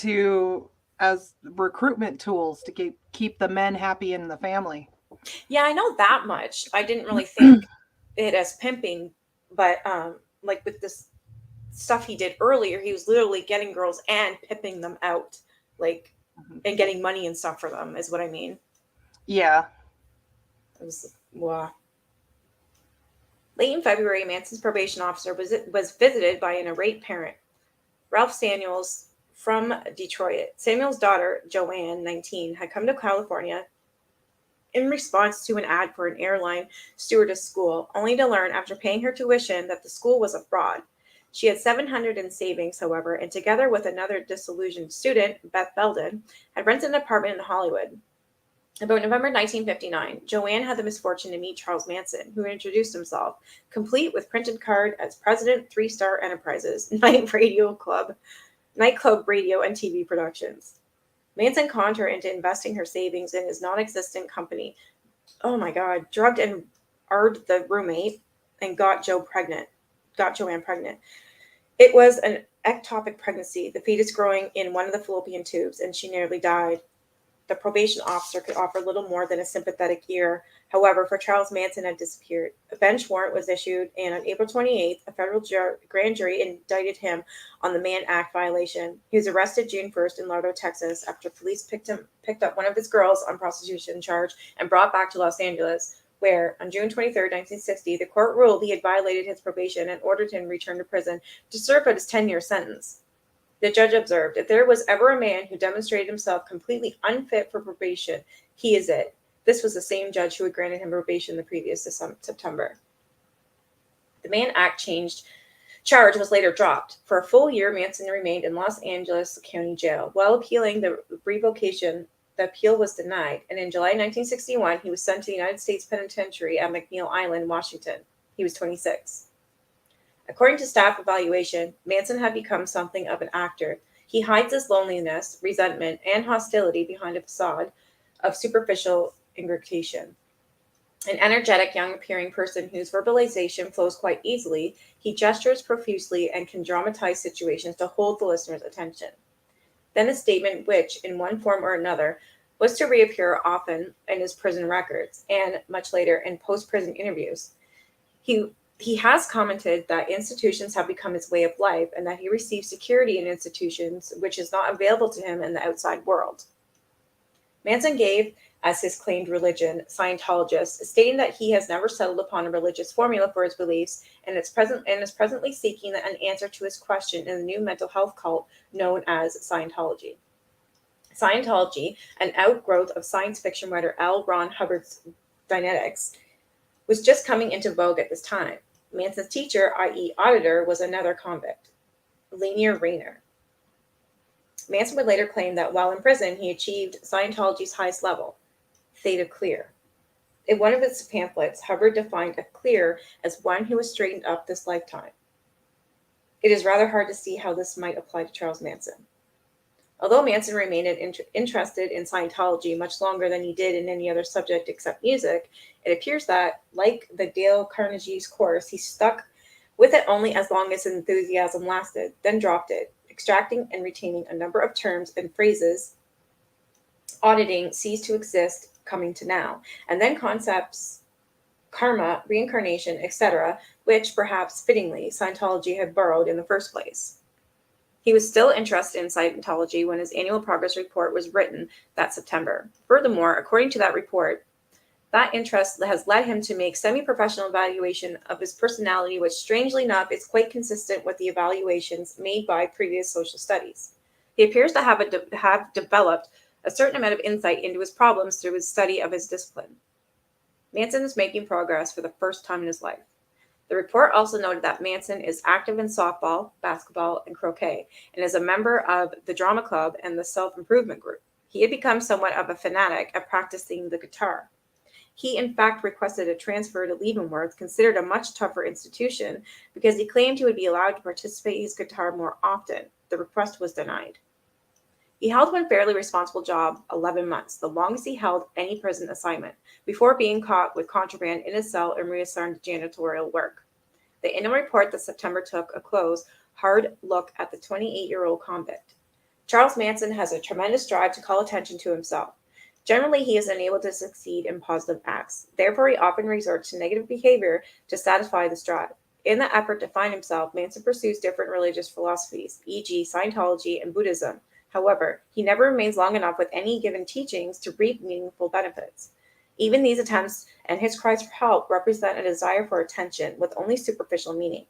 Speaker 2: as recruitment tools to keep the men happy in the family.
Speaker 1: Yeah, I know that much. I didn't really think it as pimping, but like with this stuff he did earlier, he was literally getting girls and pimping them out, like, and getting money and stuff for them is what I mean.
Speaker 2: Yeah.
Speaker 1: It was wow. Late in February, Manson's probation officer was visited by an irate parent, Ralph Samuels from Detroit. Samuel's daughter, Joanne, 19, had come to California in response to an ad for an airline stewardess school, only to learn after paying her tuition that the school was a fraud. She had $700 in savings, however, and together with another disillusioned student, Beth Belden, had rented an apartment in Hollywood. About November 1959, Joanne had the misfortune to meet Charles Manson, who introduced himself, complete with printed card as President, 3-Star Enterprises, nightclub radio and TV productions. Manson conned her into investing her savings in his non-existent company. Oh my God, drugged and ard the roommate and got Joanne pregnant. It was an ectopic pregnancy, the fetus growing in one of the fallopian tubes, and she nearly died. The probation officer could offer little more than a sympathetic ear. However, for Charles Manson had disappeared. A bench warrant was issued, and on April 28th, a federal grand jury indicted him on the Mann Act violation. He was arrested June 1st in Lardo, Texas, after police picked up one of his girls on prostitution charge and brought back to Los Angeles, where on June 23rd, 1960, the court ruled he had violated his probation and ordered him returned to prison to serve out his 10-year sentence. The judge observed, if there was ever a man who demonstrated himself completely unfit for probation, he is it. This was the same judge who had granted him probation the previous September. The Mann Act charge was later dropped. For a full year, Manson remained in Los Angeles County Jail. While appealing the revocation, the appeal was denied, and in July 1961, he was sent to the United States Penitentiary at McNeil Island, Washington. He was 26. According to staff evaluation, Manson had become something of an actor. He hides his loneliness, resentment, and hostility behind a facade of superficial irritation. An energetic, young-appearing person whose verbalization flows quite easily, he gestures profusely and can dramatize situations to hold the listener's attention. Then a statement which, in one form or another, was to reappear often in his prison records and, much later, in post-prison interviews. He has commented that institutions have become his way of life and that he receives security in institutions which is not available to him in the outside world. Manson gave as his claimed religion Scientologist, stating that he has never settled upon a religious formula for his beliefs and is presently seeking an answer to his question in the new mental health cult known as Scientology. Scientology, an outgrowth of science fiction writer L. Ron Hubbard's Dianetics, was just coming into vogue at this time. Manson's teacher, i.e. auditor, was another convict, Lanier Rayner. Manson would later claim that while in prison, he achieved Scientology's highest level, Theta Clear. In one of its pamphlets, Hubbard defined a clear as one who was straightened up this lifetime. It is rather hard to see how this might apply to Charles Manson. Although Manson remained interested in Scientology much longer than he did in any other subject except music, it appears that, like the Dale Carnegie's course, he stuck with it only as long as his enthusiasm lasted, then dropped it, extracting and retaining a number of terms and phrases, auditing ceased to exist, coming to now, and then concepts, karma, reincarnation, etc., which, perhaps fittingly, Scientology had borrowed in the first place. He was still interested in Scientology when his annual progress report was written that September. Furthermore, according to that report, that interest has led him to make semi-professional evaluation of his personality, which strangely enough is quite consistent with the evaluations made by previous social studies. He appears to have developed a certain amount of insight into his problems through his study of his discipline. Manson is making progress for the first time in his life. The report also noted that Manson is active in softball, basketball, and croquet, and is a member of the drama club and the self-improvement group. He had become somewhat of a fanatic at practicing the guitar. He, in fact, requested a transfer to Leavenworth, considered a much tougher institution, because he claimed he would be allowed to participate in his guitar more often. The request was denied. He held one fairly responsible job, 11 months, the longest he held any prison assignment, before being caught with contraband in his cell and reassigned to janitorial work. The annual report that September took a close, hard look at the 28-year-old convict. Charles Manson has a tremendous drive to call attention to himself. Generally, he is unable to succeed in positive acts. Therefore, he often resorts to negative behavior to satisfy this drive. In the effort to find himself, Manson pursues different religious philosophies, e.g., Scientology and Buddhism. However, he never remains long enough with any given teachings to reap meaningful benefits. Even these attempts and his cries for help represent a desire for attention with only superficial meaning.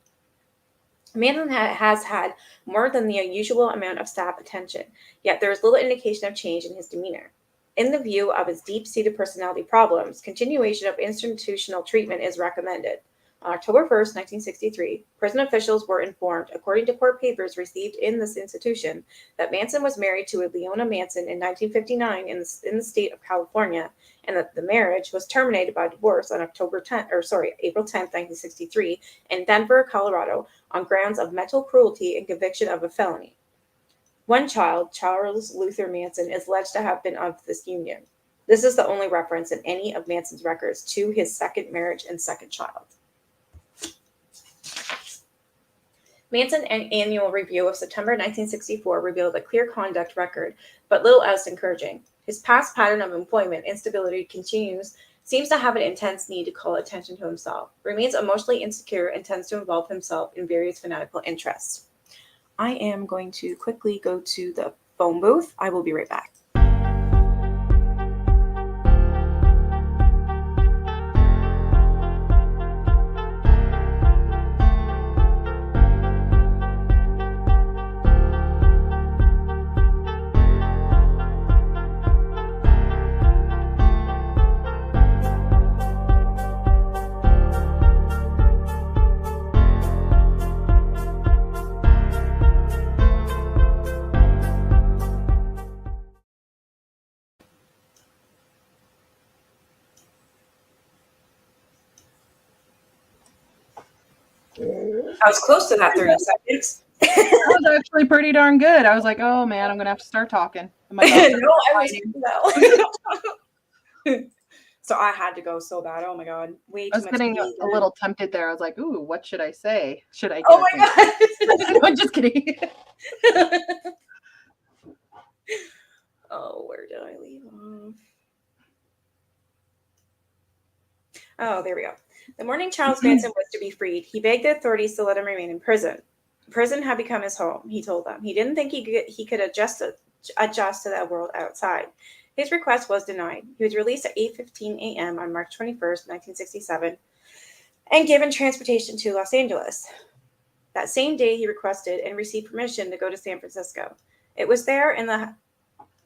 Speaker 1: Manson has had more than the usual amount of staff attention, yet there is little indication of change in his demeanor. In the view of his deep-seated personality problems, continuation of institutional treatment is recommended. On October 1st, 1963, prison officials were informed, according to court papers received in this institution, that Manson was married to Leona Manson in 1959 in the state of California, and that the marriage was terminated by divorce on April 10th, 1963, in Denver, Colorado, on grounds of mental cruelty and conviction of a felony. One child, Charles Luther Manson, is alleged to have been of this union. This is the only reference in any of Manson's records to his second marriage and second child. Manson's annual review of September 1964 revealed a clear conduct record, but little else encouraging. His past pattern of employment instability continues, seems to have an intense need to call attention to himself, remains emotionally insecure, and tends to involve himself in various fanatical interests. I am going to quickly go to the phone booth. I will be right back. I was close to that 30 seconds.
Speaker 2: That was actually pretty darn good. I was like, oh man, I'm going to have to start talking.
Speaker 1: No. So I had to go so bad. Oh my God. Way too much.
Speaker 2: I was getting a little tempted there. I was like, ooh, what should I say? Should I?
Speaker 1: Oh my God.
Speaker 2: I'm just kidding.
Speaker 1: Oh, where did I leave off? Oh, there we go. The morning Charles Manson was to be freed, he begged the authorities to let him remain in prison. Prison had become his home, he told them. He didn't think he could adjust to the world outside. His request was denied. He was released at 8:15 a.m. on March 21st, 1967, and given transportation to Los Angeles. That same day, he requested and received permission to go to San Francisco. It was there in the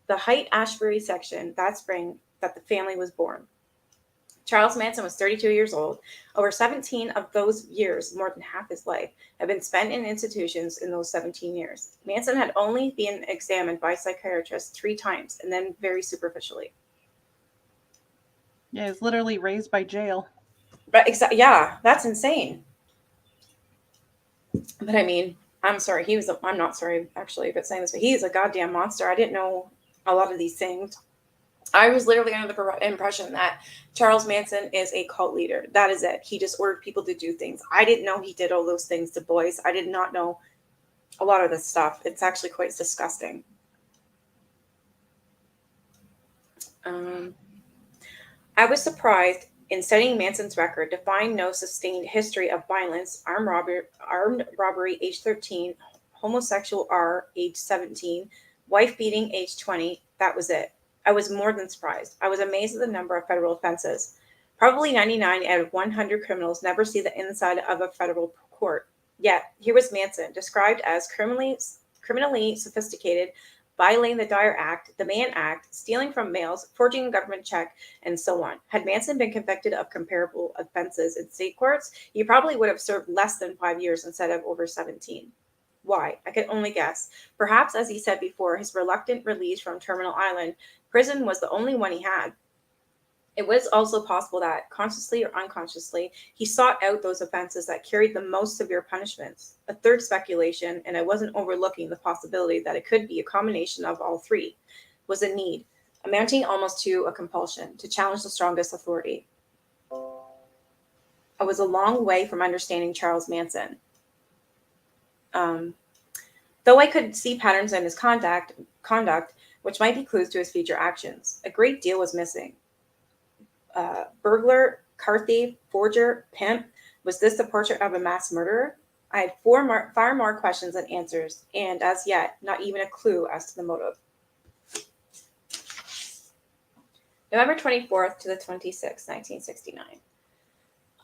Speaker 1: Haight-Ashbury section that spring that the family was born. Charles Manson was 32 years old. Over 17 of those years, more than half his life, had been spent in institutions in those 17 years. Manson had only been examined by psychiatrists 3 times, and then very superficially.
Speaker 2: Yeah, he was literally raised by jail.
Speaker 1: But yeah, that's insane. But I mean, I'm sorry. I'm not sorry, actually, but saying this, but he's a goddamn monster. I didn't know a lot of these things. I was literally under the impression that Charles Manson is a cult leader. That is it. He just ordered people to do things. I didn't know he did all those things to boys. I did not know a lot of this stuff. It's actually quite disgusting. I was surprised in studying Manson's record to find no sustained history of violence, armed robbery age 13, homosexual R age 17, wife beating age 20. That was it. I was more than surprised. I was amazed at the number of federal offenses. Probably 99 out of 100 criminals never see the inside of a federal court. Yet, here was Manson, described as criminally sophisticated violating the Dyer Act, the Mann Act, stealing from males, forging a government check, and so on. Had Manson been convicted of comparable offenses in state courts, he probably would have served less than 5 years instead of over 17. Why? I can only guess. Perhaps, as he said before, his reluctant release from Terminal Island prison was the only one he had. It was also possible that, consciously or unconsciously, he sought out those offenses that carried the most severe punishments. A third speculation, and I wasn't overlooking the possibility that it could be a combination of all three, was a need, amounting almost to a compulsion, to challenge the strongest authority. I was a long way from understanding Charles Manson. Though I could see patterns in his conduct, which might be clues to his future actions, a great deal was missing. Burglar, car thief, forger, pimp. Was this the portrait of a mass murderer? I had far more questions than answers, and as yet, not even a clue as to the motive. November 24th to the 26th, 1969.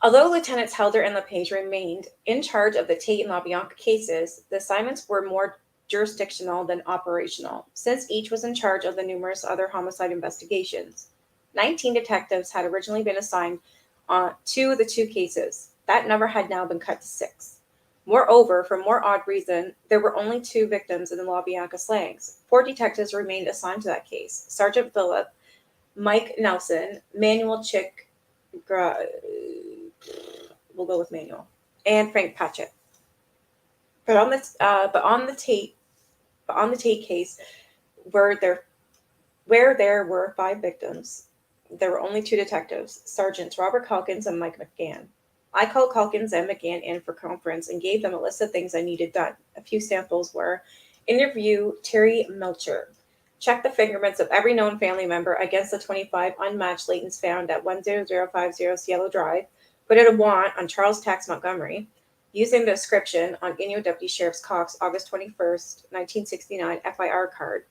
Speaker 1: Although Lieutenants Helder and LePage remained in charge of the Tate and LaBianca cases, the assignments were more jurisdictional than operational, since each was in charge of the numerous other homicide investigations. 19 detectives had originally been assigned to the 2 cases. That number had now been cut to 6. Moreover, for more odd reason, there were only 2 victims in the LaBianca slayings. 4 detectives remained assigned to that case: Sergeant Phillip, Mike Nelson, Manuel Chick, we'll go with Manuel, and Frank Patchett. But on the Tate case, where there were 5 victims, there were only 2 detectives, Sergeants Robert Calkins and Mike McGann. I called Calkins and McGann in for conference and gave them a list of things I needed done. A few samples were: interview Terry Melcher, check the fingerprints of every known family member against the 25 unmatched Laytons found at 10050 Cielo Drive, put out a warrant on Charles Tex Montgomery, using the description on Inyo Deputy Sheriff Cox August 21st, 1969 FIR card.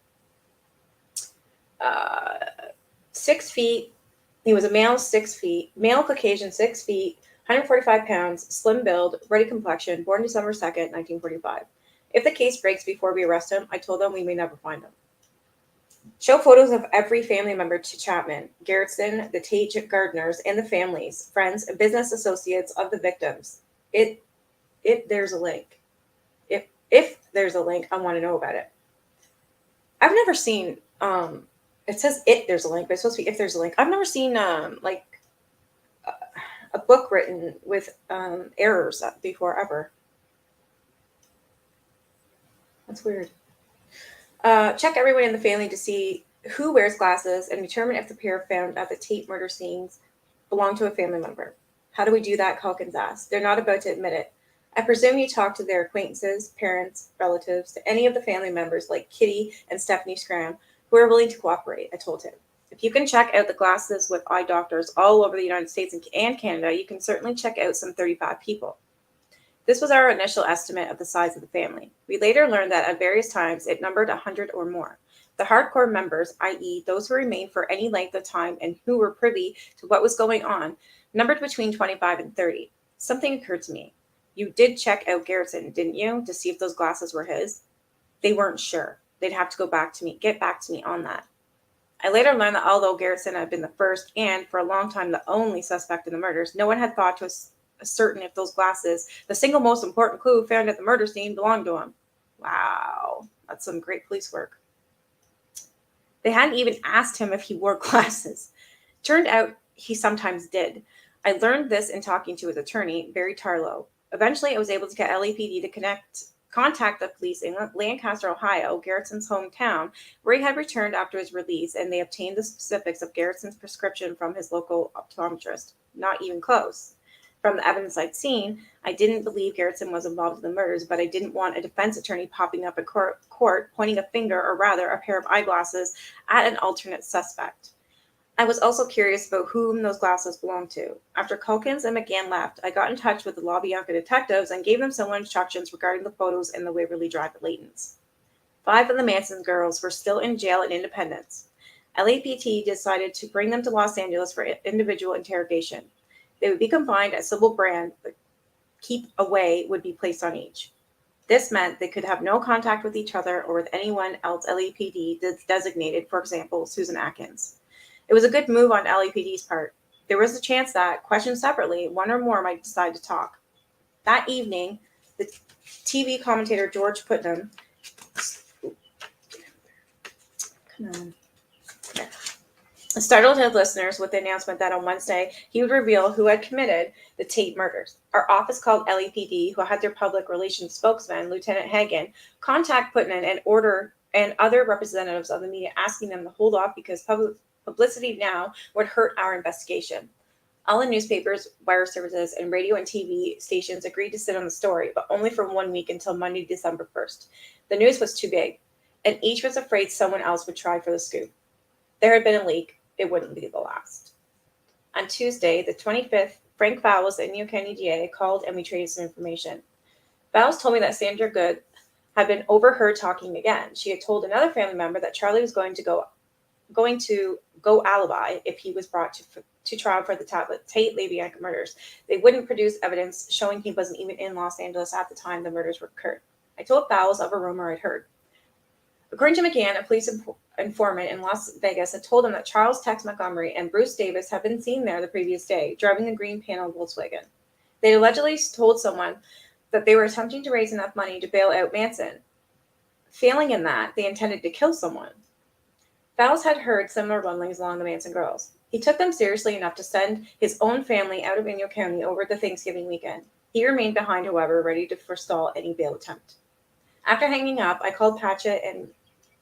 Speaker 1: 6 feet. He was a male, 6 feet, male Caucasian, 6 feet, 145 pounds, slim build, ruddy complexion, born December 2nd, 1945. If the case breaks before we arrest him, I told them we may never find him. Show photos of every family member to Chapman, Garrettson, the Tate Gardners, and the families, friends, and business associates of the victims. If there's a link. If there's a link, I want to know about it. I've never seen it says there's a link, but it's supposed to be if there's a link. I've never seen a book written with errors before, ever. That's weird. Check everyone in the family to see who wears glasses and determine if the pair found at the Tate murder scenes belong to a family member. How do we do that? Calkins asked. They're not about to admit it. I presume you talked to their acquaintances, parents, relatives, to any of the family members like Kitty and Stephanie Scram, who are willing to cooperate, I told him. If you can check out the glasses with eye doctors all over the United States and Canada, you can certainly check out some 35 people. This was our initial estimate of the size of the family. We later learned that at various times it numbered 100 or more. The hardcore members, i.e. those who remained for any length of time and who were privy to what was going on, numbered between 25 and 30. Something occurred to me. You did check out Garrettson, didn't you, to see if those glasses were his? They weren't sure. They'd have to get back to me on that. I later learned that although Garrettson had been the first and, for a long time, the only suspect in the murders, no one had thought to ascertain if those glasses, the single most important clue found at the murder scene, belonged to him. Wow, that's some great police work. They hadn't even asked him if he wore glasses. Turned out he sometimes did. I learned this in talking to his attorney, Barry Tarlow. Eventually, I was able to get LAPD to contact the police in Lancaster, Ohio, Garrettson's hometown, where he had returned after his release, and they obtained the specifics of Garrettson's prescription from his local optometrist. Not even close. From the evidence I'd seen, I didn't believe Garrettson was involved in the murders, but I didn't want a defense attorney popping up at court, pointing a finger, or rather a pair of eyeglasses, at an alternate suspect. I was also curious about whom those glasses belonged to. After Calkins and McGann left, I got in touch with the LaBianca detectives and gave them some instructions regarding the photos in the Waverly Drive at Layton's. 5 of the Manson girls were still in jail in Independence. LAPD decided to bring them to Los Angeles for individual interrogation. They would be confined at Sybil Brand, but keep away would be placed on each. This meant they could have no contact with each other or with anyone else LAPD designated, for example, Susan Atkins. It was a good move on LAPD's part. There was a chance that, questioned separately, one or more might decide to talk. That evening, the TV commentator George Putnam startled his listeners with the announcement that on Wednesday he would reveal who had committed the Tate murders. Our office called LAPD, who had their public relations spokesman, Lieutenant Hagen, contact Putnam and other representatives of the media, asking them to hold off because publicity now would hurt our investigation. All the newspapers, wire services, and radio and TV stations agreed to sit on the story, but only for 1 week until Monday, December 1st. The news was too big, and each was afraid someone else would try for the scoop. There had been a leak. It wouldn't be the last. On Tuesday, the 25th, Frank Fowles, the Inyo County DA, called and we traded some information. Fowles told me that Sandra Good had been overheard talking again. She had told another family member that Charlie was going to go alibi if he was brought to trial for the Tate LaBianca murders. They wouldn't produce evidence showing he wasn't even in Los Angeles at the time the murders occurred. I told Fowles of a rumor I'd heard. According to McGann, a police informant in Las Vegas had told him that Charles Tex Montgomery and Bruce Davis had been seen there the previous day, driving a green panel Volkswagen. They allegedly told someone that they were attempting to raise enough money to bail out Manson. Failing in that, they intended to kill someone. Fowles had heard similar rumblings along the Manson girls. He took them seriously enough to send his own family out of Inyo County over the Thanksgiving weekend. He remained behind, however, ready to forestall any bail attempt. After hanging up, I called Patchett and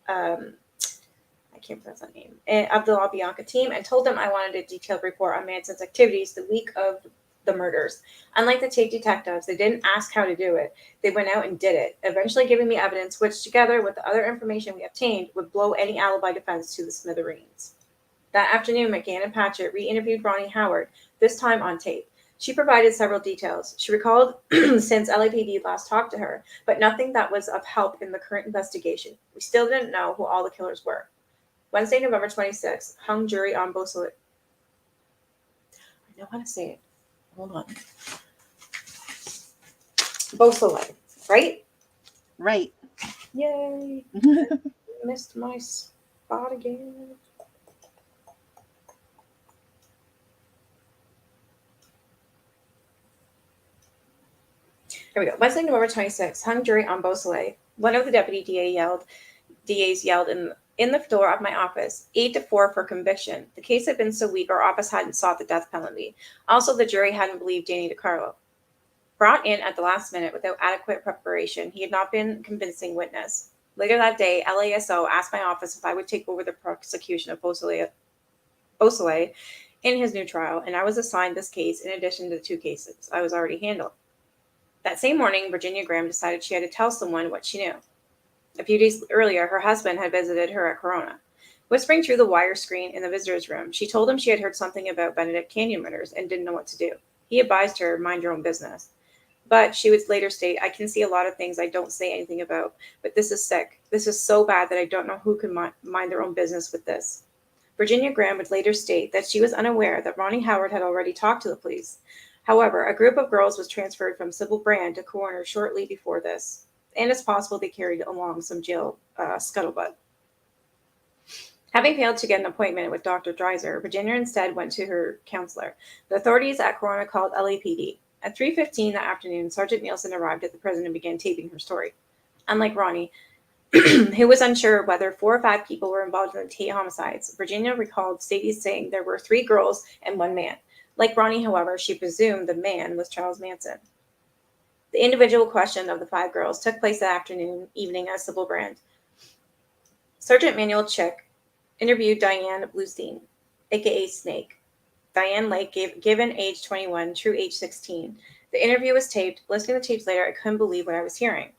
Speaker 1: I can't pronounce that name, of the LaBianca team and told them I wanted a detailed report on Manson's activities the week of the murders. Unlike the Tate detectives, they didn't ask how to do it. They went out and did it, eventually giving me evidence which, together with the other information we obtained, would blow any alibi defense to the smithereens. That afternoon, McGann and Patchett re-interviewed Ronnie Howard, this time on tape. She provided several details. She recalled since LAPD last talked to her, but nothing that was of help in the current investigation. We still didn't know who all the killers were. Wednesday, November 26th, hung jury on Beausoleil. I know how to say it. Hold on. Beausoleil, right?
Speaker 2: Right.
Speaker 1: Yay. Missed my spot again. Here we go. Wednesday, November 26th, hung jury on Beausoleil. One of the deputy DAs yelled in the door of my office, 8-4 for conviction. The case had been so weak our office hadn't sought the death penalty. Also, the jury hadn't believed Danny DiCarlo. Brought in at the last minute without adequate preparation, he had not been a convincing witness. Later that day, LASO asked my office if I would take over the prosecution of Beausoleil in his new trial, and I was assigned this case in addition to the 2 cases I was already handled. That same morning, Virginia Graham decided she had to tell someone what she knew. A few days earlier, her husband had visited her at Corona. Whispering through the wire screen in the visitor's room, she told him she had heard something about Benedict Canyon murders and didn't know what to do. He advised her, mind your own business. But she would later state, I can see a lot of things I don't say anything about, but this is sick. This is so bad that I don't know who can mind their own business with this. Virginia Graham would later state that she was unaware that Ronnie Howard had already talked to the police. However, a group of girls was transferred from Sybil Brand to coroner shortly before this, and it's possible they carried along some jail scuttlebutt. Having failed to get an appointment with Dr. Dreiser, Virginia instead went to her counselor. The authorities at Corona called LAPD. At 3:15 that afternoon, Sergeant Nielsen arrived at the prison and began taping her story. Unlike Ronnie, who was unsure whether 4 or 5 people were involved in the Tate homicides, Virginia recalled Sadie saying there were 3 girls and 1 man. Like Ronnie, however, she presumed the man was Charles Manson. The individual question of the 5 girls took place that evening at Sybil Brand. Sergeant Manuel Chick interviewed Diane Bluestein, aka Snake. Diane Lake, given age 21, true age 16. The interview was taped. Listening to the tapes later, I couldn't believe what I was hearing.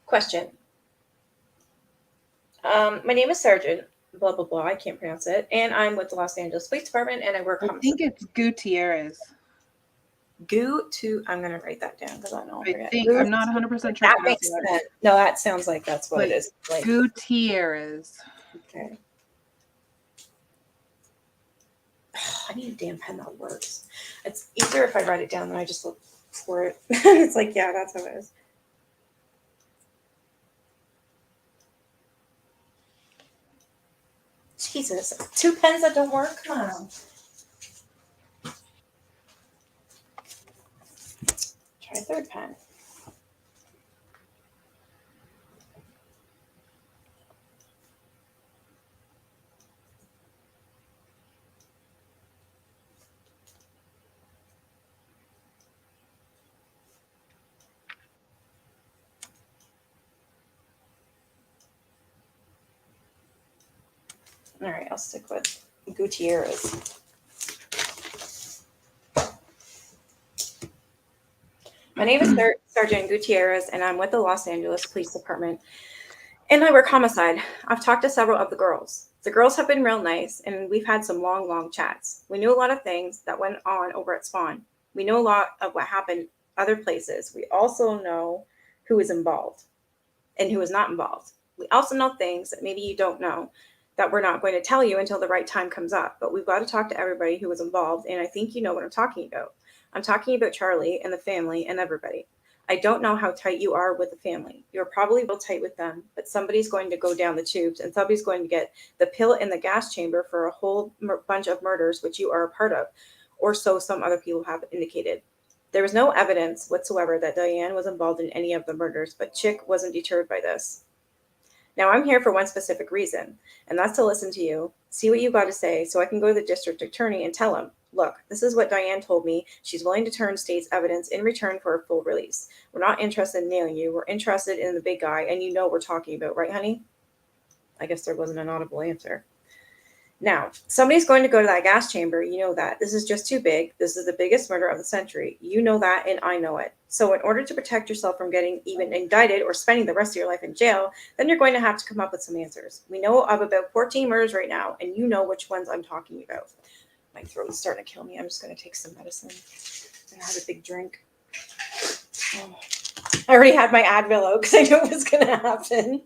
Speaker 1: Question. My name is Sergeant, blah, blah, blah. I can't pronounce it. And I'm with the Los Angeles Police Department, and I work
Speaker 2: I think it's Gutierrez.
Speaker 1: I'm going to write that down because I don't forget.
Speaker 2: I'm not 100% sure.
Speaker 1: That makes sense. No, that sounds like that's what it is. Like,
Speaker 2: Gutierrez.
Speaker 1: Okay. I need a damn pen that works. It's easier if I write it down than I just look for it. It's like, yeah, that's how it is. Jesus, 2 pens that don't work? Come on. Try a third pen. All right, I'll stick with Gutierrez. My name is Sergeant Gutierrez, and I'm with the Los Angeles Police Department, and I work homicide. I've talked to several of the girls. The girls have been real nice, and we've had some long, long chats. We knew a lot of things that went on over at Spawn. We know a lot of what happened other places. We also know who is involved and who is not involved. We also know things that maybe you don't know that we're not going to tell you until the right time comes up. But we've got to talk to everybody who was involved, and I think you know what I'm talking about. I'm talking about Charlie and the family and everybody. I don't know how tight you are with the family. You're probably real tight with them, but somebody's going to go down the tubes and somebody's going to get the pill in the gas chamber for a whole bunch of murders, which you are a part of, or so some other people have indicated. There was no evidence whatsoever that Diane was involved in any of the murders, but Chick wasn't deterred by this. Now I'm here for one specific reason, and that's to listen to you, see what you got to say, so I can go to the district attorney and tell him, look, this is what Diane told me. She's willing to turn state's evidence in return for a full release. We're not interested in nailing you. We're interested in the big guy, and you know what we're talking about, right, honey? I guess there wasn't an audible answer. Now, somebody's going to go to that gas chamber. You know that. This is just too big. This is the biggest murder of the century. You know that, and I know it. So in order to protect yourself from getting even indicted or spending the rest of your life in jail, then you're going to have to come up with some answers. We know of about 14 murders right now, and you know which ones I'm talking about. My throat's starting to kill me. I'm just going to take some medicine and have a big drink. Oh. I already had my Advil out because I knew it was going to happen.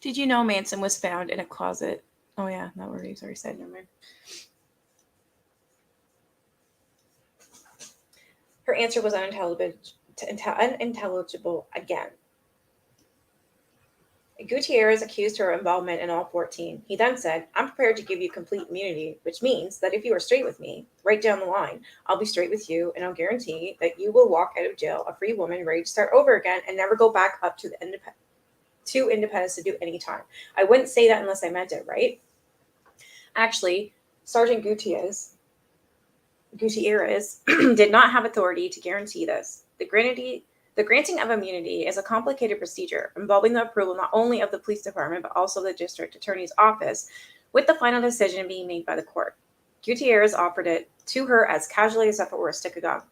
Speaker 1: Did you know Manson was found in a closet? Oh, yeah, not what he's already said. Never mind. Her answer was unintelligible again. Gutierrez accused her of involvement in all 14. He then said, I'm prepared to give you complete immunity, which means that if you are straight with me, right down the line, I'll be straight with you, and I'll guarantee that you will walk out of jail a free woman ready to start over again and never go back up to independence to do any time. I wouldn't say that unless I meant it, right? Actually, Sergeant Gutierrez did not have authority to guarantee this. The granting of immunity is a complicated procedure involving the approval not only of the police department but also the district attorney's office, with the final decision being made by the court. Gutierrez offered it to her as casually as if it were a stick of gum.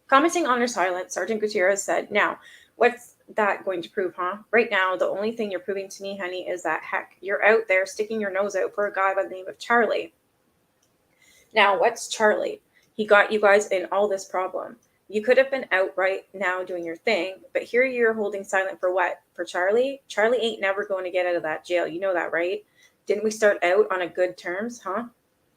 Speaker 1: Commenting on her silence, Sergeant Gutierrez said, now, what's that going to prove, huh? Right now, the only thing you're proving to me, honey, is that, heck, you're out there sticking your nose out for a guy by the name of Charlie. Now, what's Charlie? He got you guys in all this problem. You could have been out right now doing your thing, but here you're holding silent for what? For Charlie? Charlie ain't never going to get out of that jail. You know that, right? Didn't we start out on a good terms, huh?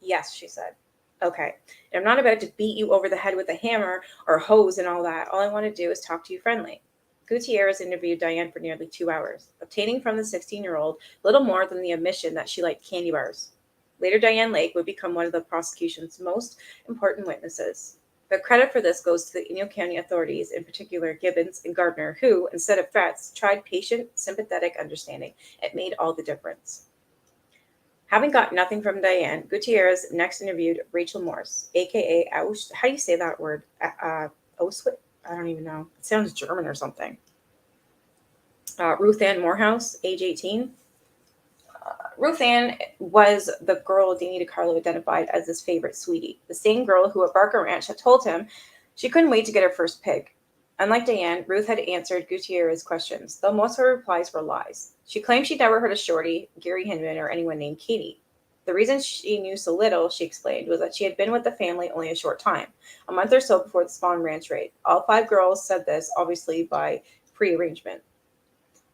Speaker 1: Yes, she said. Okay. And I'm not about to beat you over the head with a hammer or hose and all that. All I want to do is talk to you friendly. Gutierrez interviewed Diane for nearly 2 hours, obtaining from the 16-year-old little more than the admission that she liked candy bars. Later, Diane Lake would become one of the prosecution's most important witnesses. But credit for this goes to the Inyo County authorities, in particular Gibbons and Gardner, who, instead of threats, tried patient, sympathetic understanding. It made all the difference. Having got nothing from Diane, Gutierrez next interviewed Rachel Morse, a.k.a. How do you say that word? Auschwitz? I don't even know. It sounds German or something. Ruth Ann Morehouse, age 18. Ruth Ann was the girl Danny DiCarlo identified as his favorite sweetie, the same girl who at Barker Ranch had told him she couldn't wait to get her first pig. Unlike Diane, Ruth had answered Gutierrez's questions, though most of her replies were lies. She claimed she'd never heard of Shorty, Gary Hinman, or anyone named Katie. The reason she knew so little, she explained, was that she had been with the family only a short time, a month or so before the Spawn Ranch raid. All 5 girls said this, obviously by prearrangement.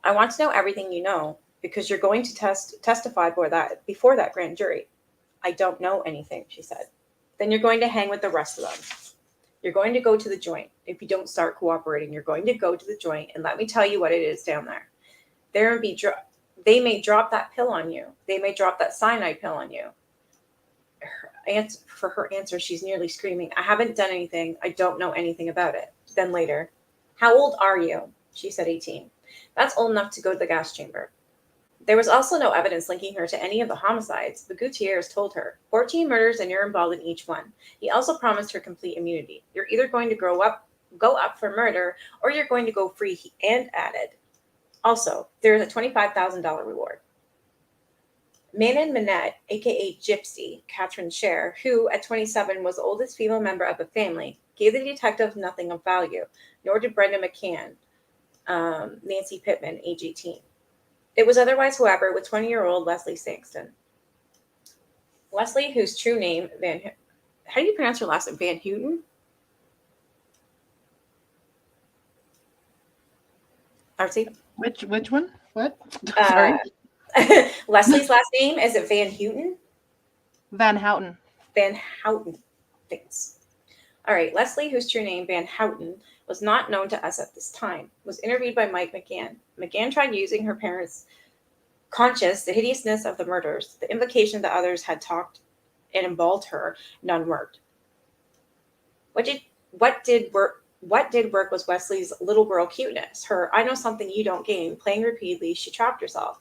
Speaker 1: I want to know everything you know. because you're going to testify before that grand jury. I don't know anything, she said. Then you're going to hang with the rest of them. You're going to go to the joint. If you don't start cooperating, you're going to go to the joint, and let me tell you what it is down there. They may drop that pill on you. They may drop that cyanide pill on you. For her answer, she's nearly screaming, I haven't done anything. I don't know anything about it. Then later, how old are you? She said 18. That's old enough to go to the gas chamber. There was also no evidence linking her to any of the homicides, but Gutierrez told her, 14 murders and you're involved in each one. He also promised her complete immunity. You're either going to go up for murder, or you're going to go free, and added. Also, there is a $25,000 reward. Manon Minette, aka Gypsy, Catherine Scher, who at 27 was the oldest female member of the family, gave the detective nothing of value, nor did Brenda McCann, Nancy Pittman, age 18. It was otherwise, however, with 20-year-old Leslie Sangston. Leslie, whose true name, how do you pronounce her last name? Van Houten? Artsy?
Speaker 2: Which one? What? Sorry.
Speaker 1: Leslie's last name, is it Van Houten?
Speaker 2: Van Houten.
Speaker 1: Van Houten. Thanks. All right. Leslie, whose true name, Van Houten, was not known to us at this time, was interviewed by Mike McGann. McGann tried using her parents' conscious, the hideousness of the murders, the implication that others had talked and involved her. None worked. What did work was Wesley's little girl cuteness. Her I know something you don't gain, playing repeatedly, she trapped herself.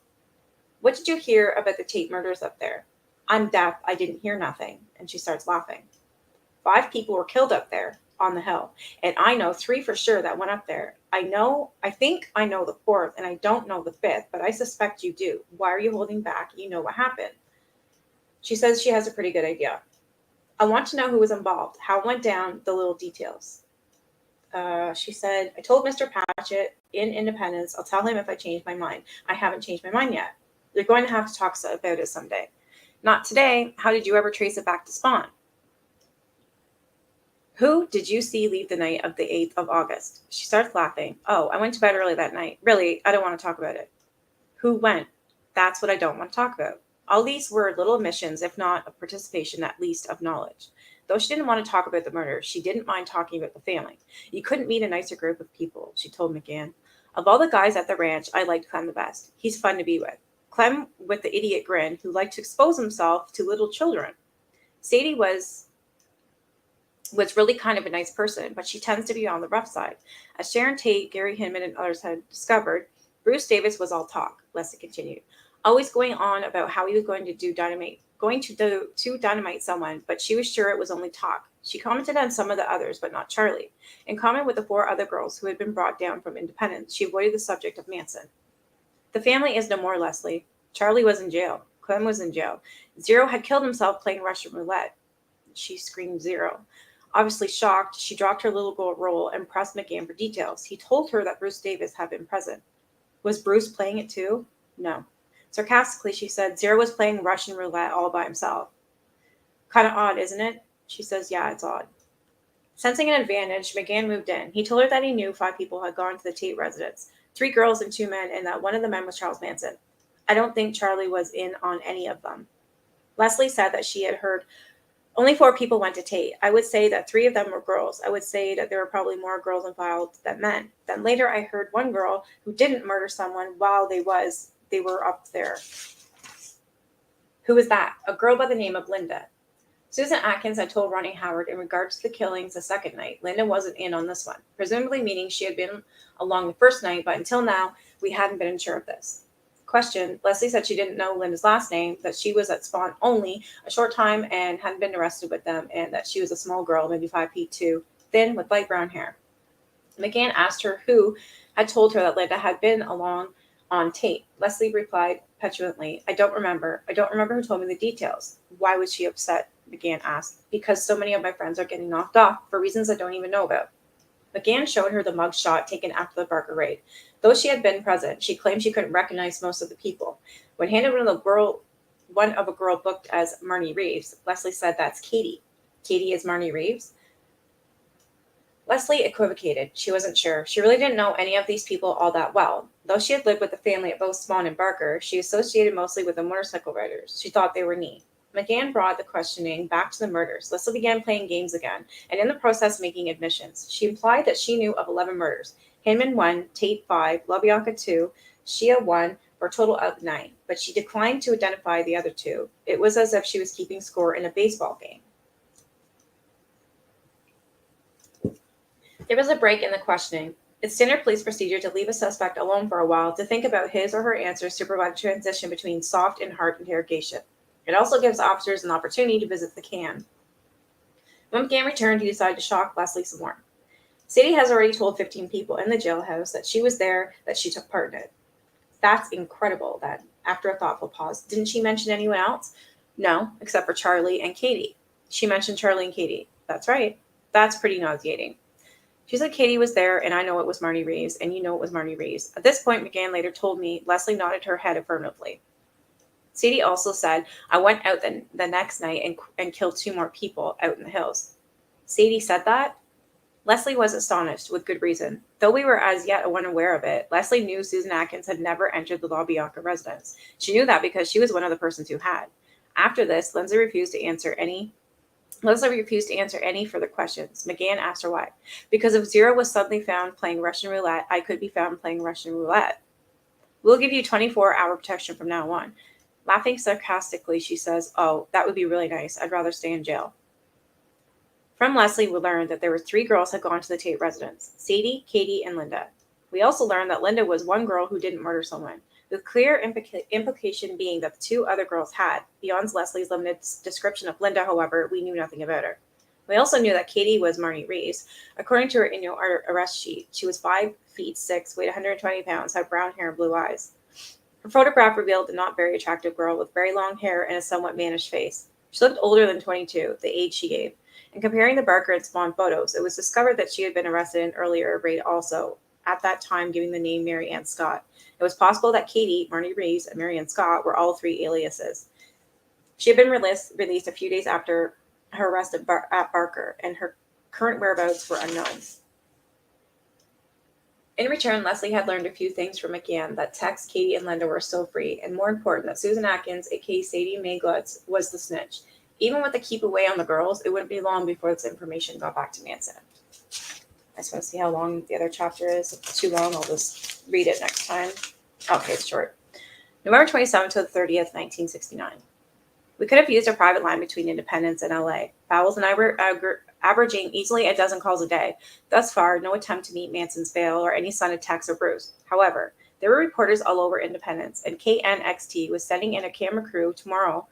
Speaker 1: What did you hear about the Tate murders up there? I'm deaf. I didn't hear nothing. And she starts laughing. 5 people were killed up there on the hill. And I know 3 for sure that went up there. I think I know the 4th, and I don't know the 5th, but I suspect you do. Why are you holding back? You know what happened. She says she has a pretty good idea. I want to know who was involved, how it went down, the little details. She said, I told Mr. Patchett in Independence, I'll tell him if I change my mind. I haven't changed my mind yet. You're going to have to talk about it someday. Not today. How did you ever trace it back to Spawn? Who did you see leave the night of the 8th of August? She starts laughing. Oh, I went to bed early that night. Really, I don't want to talk about it. Who went? That's what I don't want to talk about. All these were little admissions, if not of participation, at least of knowledge. Though she didn't want to talk about the murder, she didn't mind talking about the family. You couldn't meet a nicer group of people, she told McGann. Of all the guys at the ranch, I liked Clem the best. He's fun to be with. Clem with the idiot grin, who liked to expose himself to little children. Sadie was really kind of a nice person, but she tends to be on the rough side. As Sharon Tate, Gary Hinman, and others had discovered, Bruce Davis was all talk, Leslie continued. Always going on about how he was going to dynamite someone, but she was sure it was only talk. She commented on some of the others, but not Charlie. In common with the 4 other girls who had been brought down from Independence, she avoided the subject of Manson. The family is no more, Leslie. Charlie was in jail. Clem was in jail. Zero had killed himself playing Russian roulette. She screamed Zero. Obviously shocked, she dropped her little gold roll and pressed McGann for details. He told her that Bruce Davis had been present. Was Bruce playing it too? No. Sarcastically, she said, Zero was playing Russian roulette all by himself. Kind of odd, isn't it? She says, yeah, it's odd. Sensing an advantage, McGann moved in. He told her that he knew 5 people had gone to the Tate residence, 3 girls and 2 men, and that one of the men was Charles Manson. I don't think Charlie was in on any of them. Leslie said that she had heard only 4 people went to Tate. I would say that 3 of them were girls. I would say that there were probably more girls involved than men. Then later I heard one girl who didn't murder someone while they were up there. Who was that? A girl by the name of Linda. Susan Atkins had told Ronnie Howard in regards to the killings the second night, Linda wasn't in on this one, presumably meaning she had been along the first night, but until now, we hadn't been sure of this. Question, Leslie said she didn't know Linda's last name, that she was at Spawn only a short time and hadn't been arrested with them, and that she was a small girl, maybe 5 feet 2, thin with light brown hair. McGann asked her who had told her that Linda had been along on Tate. Leslie replied petulantly, I don't remember. I don't remember who told me the details. Why was she upset? McGann asked. Because so many of my friends are getting knocked off for reasons I don't even know about. McGann showed her the mug shot taken after the Barker raid. Though she had been present, she claimed she couldn't recognize most of the people. When handed one of a girl booked as Marnie Reeves, Leslie said, that's Katie. Katie is Marnie Reeves? Leslie equivocated. She wasn't sure. She really didn't know any of these people all that well. Though she had lived with the family at both Swan and Barker, she associated mostly with the motorcycle riders. She thought they were neat. McGann brought the questioning back to the murders. Leslie began playing games again, and in the process making admissions. She implied that she knew of 11 murders. Hinman 1, Tate 5, LaBianca 2, Shia 1, for a total of 9. But she declined to identify the other 2. It was as if she was keeping score in a baseball game. There was a break in the questioning. It's standard police procedure to leave a suspect alone for a while to think about his or her answers to provide a transition between soft and hard interrogation. It also gives officers an opportunity to visit the can. When McGann returned, he decided to shock Leslie some more. Sadie has already told 15 people in the jailhouse that she was there, that she took part in it. That's incredible, then. After a thoughtful pause, didn't she mention anyone else? No, except for Charlie and Katie. She mentioned Charlie and Katie. That's right. That's pretty nauseating. She said Katie was there, and I know it was Marnie Reeves, and you know it was Marnie Reeves. At this point, McGann later told me Leslie nodded her head affirmatively. Sadie also said, I went out the next night and killed 2 more people out in the hills. Sadie said that? Leslie was astonished, with good reason. Though we were as yet unaware of it, Leslie knew Susan Atkins had never entered the LaBianca residence. She knew that because she was one of the persons who had. After this, Leslie refused to answer any further questions. McGann asked her why. Because if Zero was suddenly found playing Russian roulette, I could be found playing Russian roulette. We'll give you 24-hour protection from now on. Laughing sarcastically, she says, oh, that would be really nice. I'd rather stay in jail. From Leslie, we learned that there were 3 girls had gone to the Tate residence: Sadie, Katie, and Linda. We also learned that Linda was one girl who didn't murder someone, the clear implication being that the 2 other girls had. Beyond Leslie's limited description of Linda, however, we knew nothing about her. We also knew that Katie was Marnie Reeves. According to her annual arrest sheet, she was 5 feet 6, weighed 120 pounds, had brown hair and blue eyes. Her photograph revealed a not very attractive girl with very long hair and a somewhat mannish face. She looked older than 22, the age she gave. In comparing the Barker and Swan photos, it was discovered that she had been arrested in an earlier raid also, at that time giving the name Mary Ann Scott. It was possible that Katie, Marnie Reeves, and Mary Ann Scott were all 3 aliases. She had been released a few days after her arrest at Barker, and her current whereabouts were unknown. In return, Leslie had learned a few things from McGann: that Tex, Katie, and Linda were still free, and more important, that Susan Atkins, aka Sadie Mae Glutz, was the snitch. Even with the keep away on the girls, it wouldn't be long before this information got back to Manson. I just want to see how long the other chapter is. If it's too long, I'll just read it next time. Okay, it's short. November 27th to the 30th, 1969. We could have used a private line between Independence and LA. Fowles and I were averaging easily a dozen calls a day. Thus far, no attempt to meet Manson's bail or any sign of Tex or Bruce. However, there were reporters all over Independence, and KNXT was sending in a camera crew tomorrow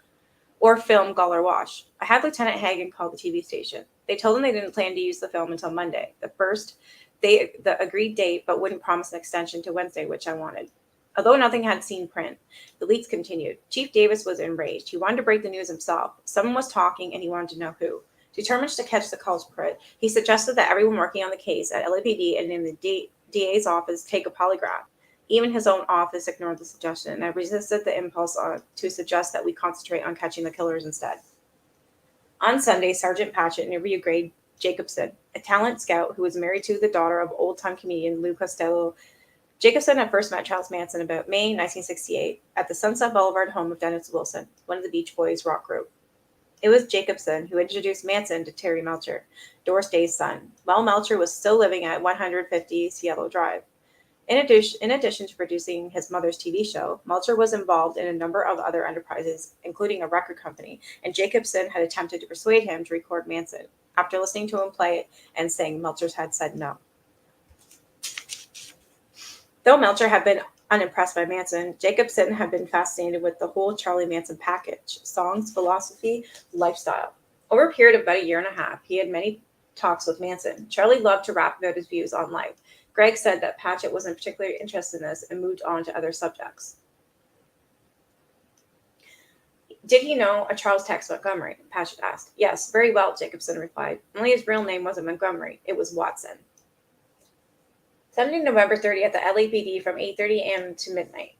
Speaker 1: or film Gull or Wash. I had Lieutenant Hagen call the TV station. They told him they didn't plan to use the film until Monday, the agreed date, but wouldn't promise an extension to Wednesday, which I wanted. Although nothing had seen print, the leaks continued. Chief Davis was enraged. He wanted to break the news himself. Someone was talking, and he wanted to know who. Determined to catch the culprit, he suggested that everyone working on the case at LAPD and in the DA's office take a polygraph. Even his own office ignored the suggestion, and I resisted the impulse to suggest that we concentrate on catching the killers instead. On Sunday, Sergeant Patchett interviewed Greg Jacobson, a talent scout who was married to the daughter of old-time comedian Lou Costello. Jacobson had first met Charles Manson about May 1968 at the Sunset Boulevard home of Dennis Wilson, one of the Beach Boys rock group. It was Jacobson who introduced Manson to Terry Melcher, Doris Day's son, while Melcher was still living at 150 Cielo Drive. In addition to producing his mother's TV show, Melcher was involved in a number of other enterprises, including a record company, and Jacobson had attempted to persuade him to record Manson, after listening to him play it and saying Melcher had said no. Though Melcher had been unimpressed by Manson, Jacobson had been fascinated with the whole Charlie Manson package: songs, philosophy, lifestyle. Over a period of about a year and a half, he had many talks with Manson. Charlie loved to rap about his views on life. Greg said that Patchett wasn't particularly interested in this and moved on to other subjects. Did he know a Charles Tex Montgomery? Patchett asked. Yes, very well, Jacobson replied. Only his real name wasn't Montgomery. It was Watson. Sunday, November 30th at the LAPD from 8:30 a.m. to midnight.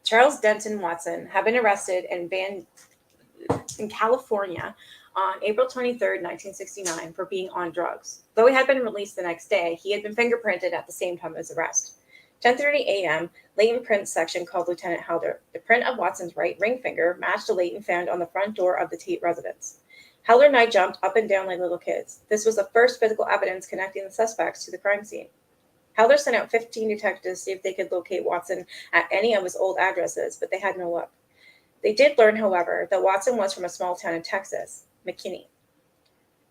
Speaker 1: Charles Denton Watson had been arrested in California on April 23rd, 1969, for being on drugs. Though he had been released the next day, he had been fingerprinted at the same time as arrest. 10:30 a.m., Leighton Print's section called Lieutenant Helder. The print of Watson's right ring finger matched a Leighton found on the front door of the Tate residence. Helder and I jumped up and down like little kids. This was the first physical evidence connecting the suspects to the crime scene. Helder sent out 15 detectives to see if they could locate Watson at any of his old addresses, but they had no luck. They did learn, however, that Watson was from a small town in Texas, McKinney.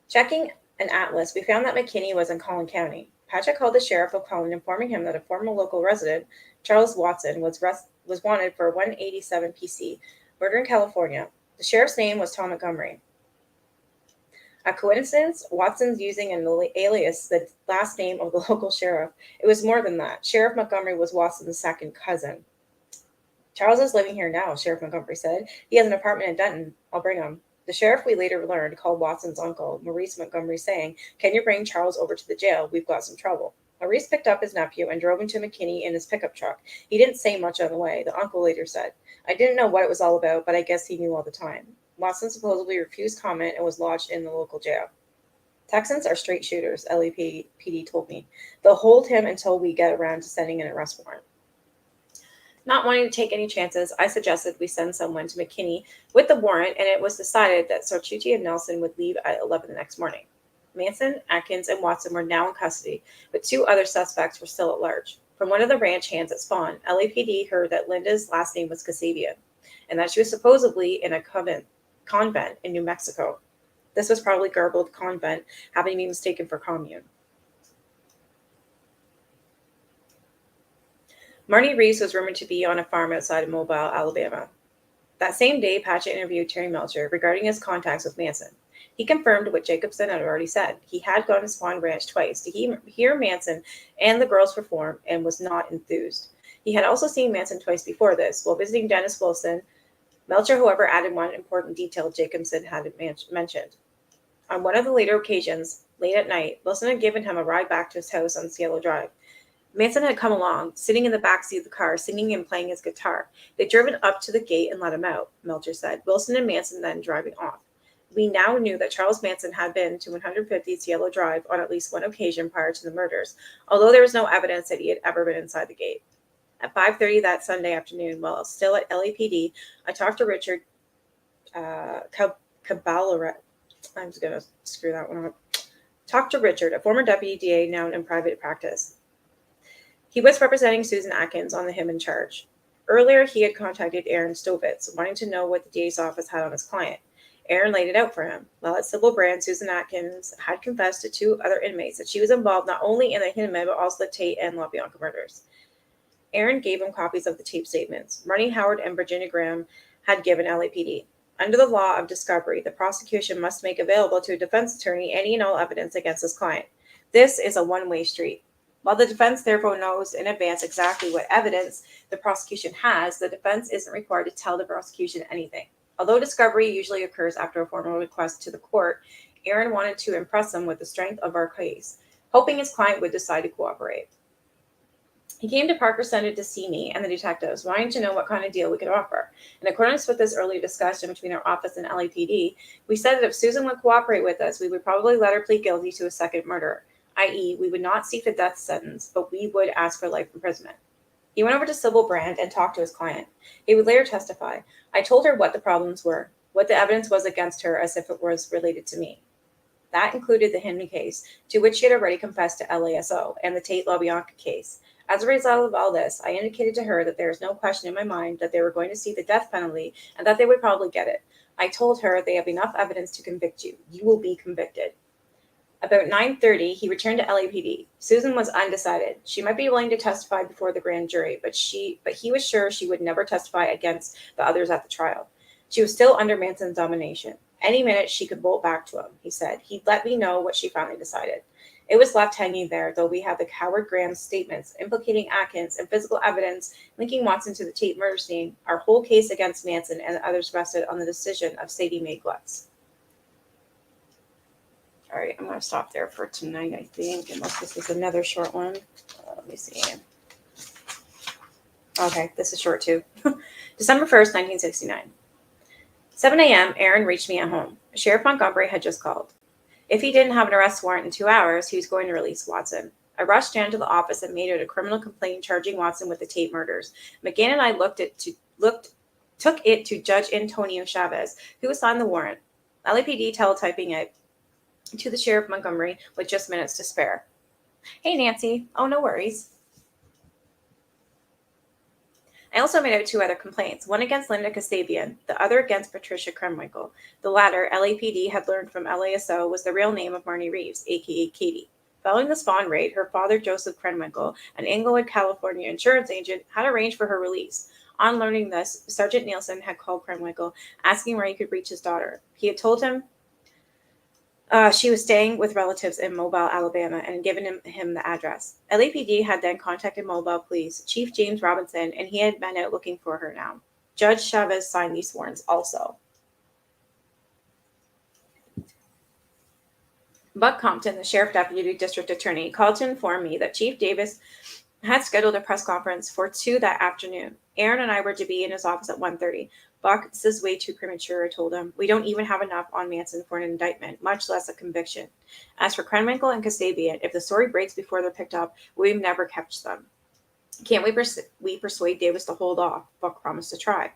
Speaker 1: Checking an atlas, we found that McKinney was in Collin County. Patrick called the sheriff of Collin, informing him that a former local resident, Charles Watson, was wanted for 187 PC, murder in California. The sheriff's name was Tom Montgomery. A coincidence? Watson's using an alias, the last name of the local sheriff. It was more than that. Sheriff Montgomery was Watson's second cousin. Charles is living here now, Sheriff Montgomery said. He has an apartment in Denton. I'll bring him. The sheriff, we later learned, called Watson's uncle, Maurice Montgomery, saying, "Can you bring Charles over to the jail? We've got some trouble." Maurice picked up his nephew and drove him to McKinney in his pickup truck. He didn't say much on the way, the uncle later said. "I didn't know what it was all about, but I guess he knew all the time." Watson supposedly refused comment and was lodged in the local jail. "Texans are straight shooters," LAPD told me. "They'll hold him until we get around to sending an arrest warrant." Not wanting to take any chances, I suggested we send someone to McKinney with the warrant, and it was decided that Sartucci and Nelson would leave at 11 the next morning. Manson, Atkins, and Watson were now in custody, but 2 other suspects were still at large. From one of the ranch hands at Spawn, LAPD heard that Linda's last name was Kasabian, and that she was supposedly in a convent in New Mexico. This was probably garbled convent, having been mistaken for commune. Marty Reese was rumored to be on a farm outside of Mobile, Alabama. That same day, Patchett interviewed Terry Melcher regarding his contacts with Manson. He confirmed what Jacobson had already said. He had gone to Swan Ranch twice to hear Manson and the girls perform and was not enthused. He had also seen Manson twice before this. While visiting Dennis Wilson, Melcher, however, added one important detail Jacobson hadn't mentioned. On one of the later occasions, late at night, Wilson had given him a ride back to his house on Cielo Drive. Manson had come along, sitting in the backseat of the car, singing and playing his guitar. They'd driven up to the gate and let him out, Melcher said. Wilson and Manson then driving off. We now knew that Charles Manson had been to 150 Cielo Drive on at least one occasion prior to the murders, although there was no evidence that he had ever been inside the gate. At 5:30 that Sunday afternoon, while still at LAPD, I talked to Richard Caballero. I'm just going to screw that one up. Talked to Richard, a former deputy DA now in private practice. He was representing Susan Atkins on the him in charge. Earlier, he had contacted Aaron Stovitz, wanting to know what the DA's office had on his client. Aaron laid it out for him. While at Sybil Brand, Susan Atkins had confessed to 2 other inmates that she was involved not only in the Hinman but also the Tate and LaBianca murders. Aaron gave him copies of the tape statements. Ronnie Howard and Virginia Graham had given LAPD. Under the law of discovery, the prosecution must make available to a defense attorney any and all evidence against his client. This is a one-way street. While the defense therefore knows in advance exactly what evidence the prosecution has, the defense isn't required to tell the prosecution anything. Although discovery usually occurs after a formal request to the court, Aaron wanted to impress them with the strength of our case, hoping his client would decide to cooperate. He came to Parker Center to see me and the detectives, wanting to know what kind of deal we could offer. In accordance with this earlier discussion between our office and LAPD, we said that if Susan would cooperate with us, we would probably let her plead guilty to a second murder, i.e., we would not seek the death sentence, but we would ask for life imprisonment. He went over to Sybil Brand and talked to his client. He would later testify. I told her what the problems were, what the evidence was against her as if it was related to me. That included the Hinman case, to which she had already confessed to LASO, and the Tate LaBianca case. As a result of all this, I indicated to her that there is no question in my mind that they were going to see the death penalty and that they would probably get it. I told her they have enough evidence to convict you. You will be convicted. About 9:30, he returned to LAPD. Susan was undecided. She might be willing to testify before the grand jury, but he was sure she would never testify against the others at the trial. She was still under Manson's domination. Any minute she could bolt back to him, he said. He'd let me know what she finally decided. It was left hanging there, though we had the Howard Graham statements implicating Atkins and physical evidence linking Watson to the Tate murder scene. Our whole case against Manson and the others rested on the decision of Sadie Mae Glutz. All right, I'm going to stop there for tonight, I think, unless this is another short one. Let me see. Okay, this is short too. December 1st, 1969. 7 a.m., Aaron reached me at home. Sheriff Montgomery had just called. If he didn't have an arrest warrant in 2 hours, he was going to release Watson. I rushed down to the office and made out a criminal complaint charging Watson with the Tate murders. McGann and I took it to Judge Antonio Chavez, who assigned the warrant. LAPD teletyping it to the Sheriff of Montgomery with just minutes to spare. Hey, Nancy. Oh, no worries. I also made out 2 other complaints, one against Linda Kasabian, the other against Patricia Krenwinkel. The latter, LAPD had learned from LASO, was the real name of Marnie Reeves, aka Katie. Following the Spawn raid, her father, Joseph Krenwinkel, an Inglewood, California insurance agent, had arranged for her release. On learning this, Sergeant Nielsen had called Krenwinkel, asking where he could reach his daughter. He had told him she was staying with relatives in Mobile, Alabama, and given him the address. LAPD had then contacted Mobile Police Chief James Robinson, and he had been out looking for her now. Judge Chavez signed these warrants also. Buck Compton, the sheriff deputy district attorney, called to inform me that Chief Davis had scheduled a press conference for 2 that afternoon. Aaron and I were to be in his office at 1:30. Buck, this is way too premature, I told him. We don't even have enough on Manson for an indictment, much less a conviction. As for Krenwinkel and Kasabian, if the story breaks before they're picked up, we've never catch them. Can't we persuade Davis to hold off? Buck promised to try.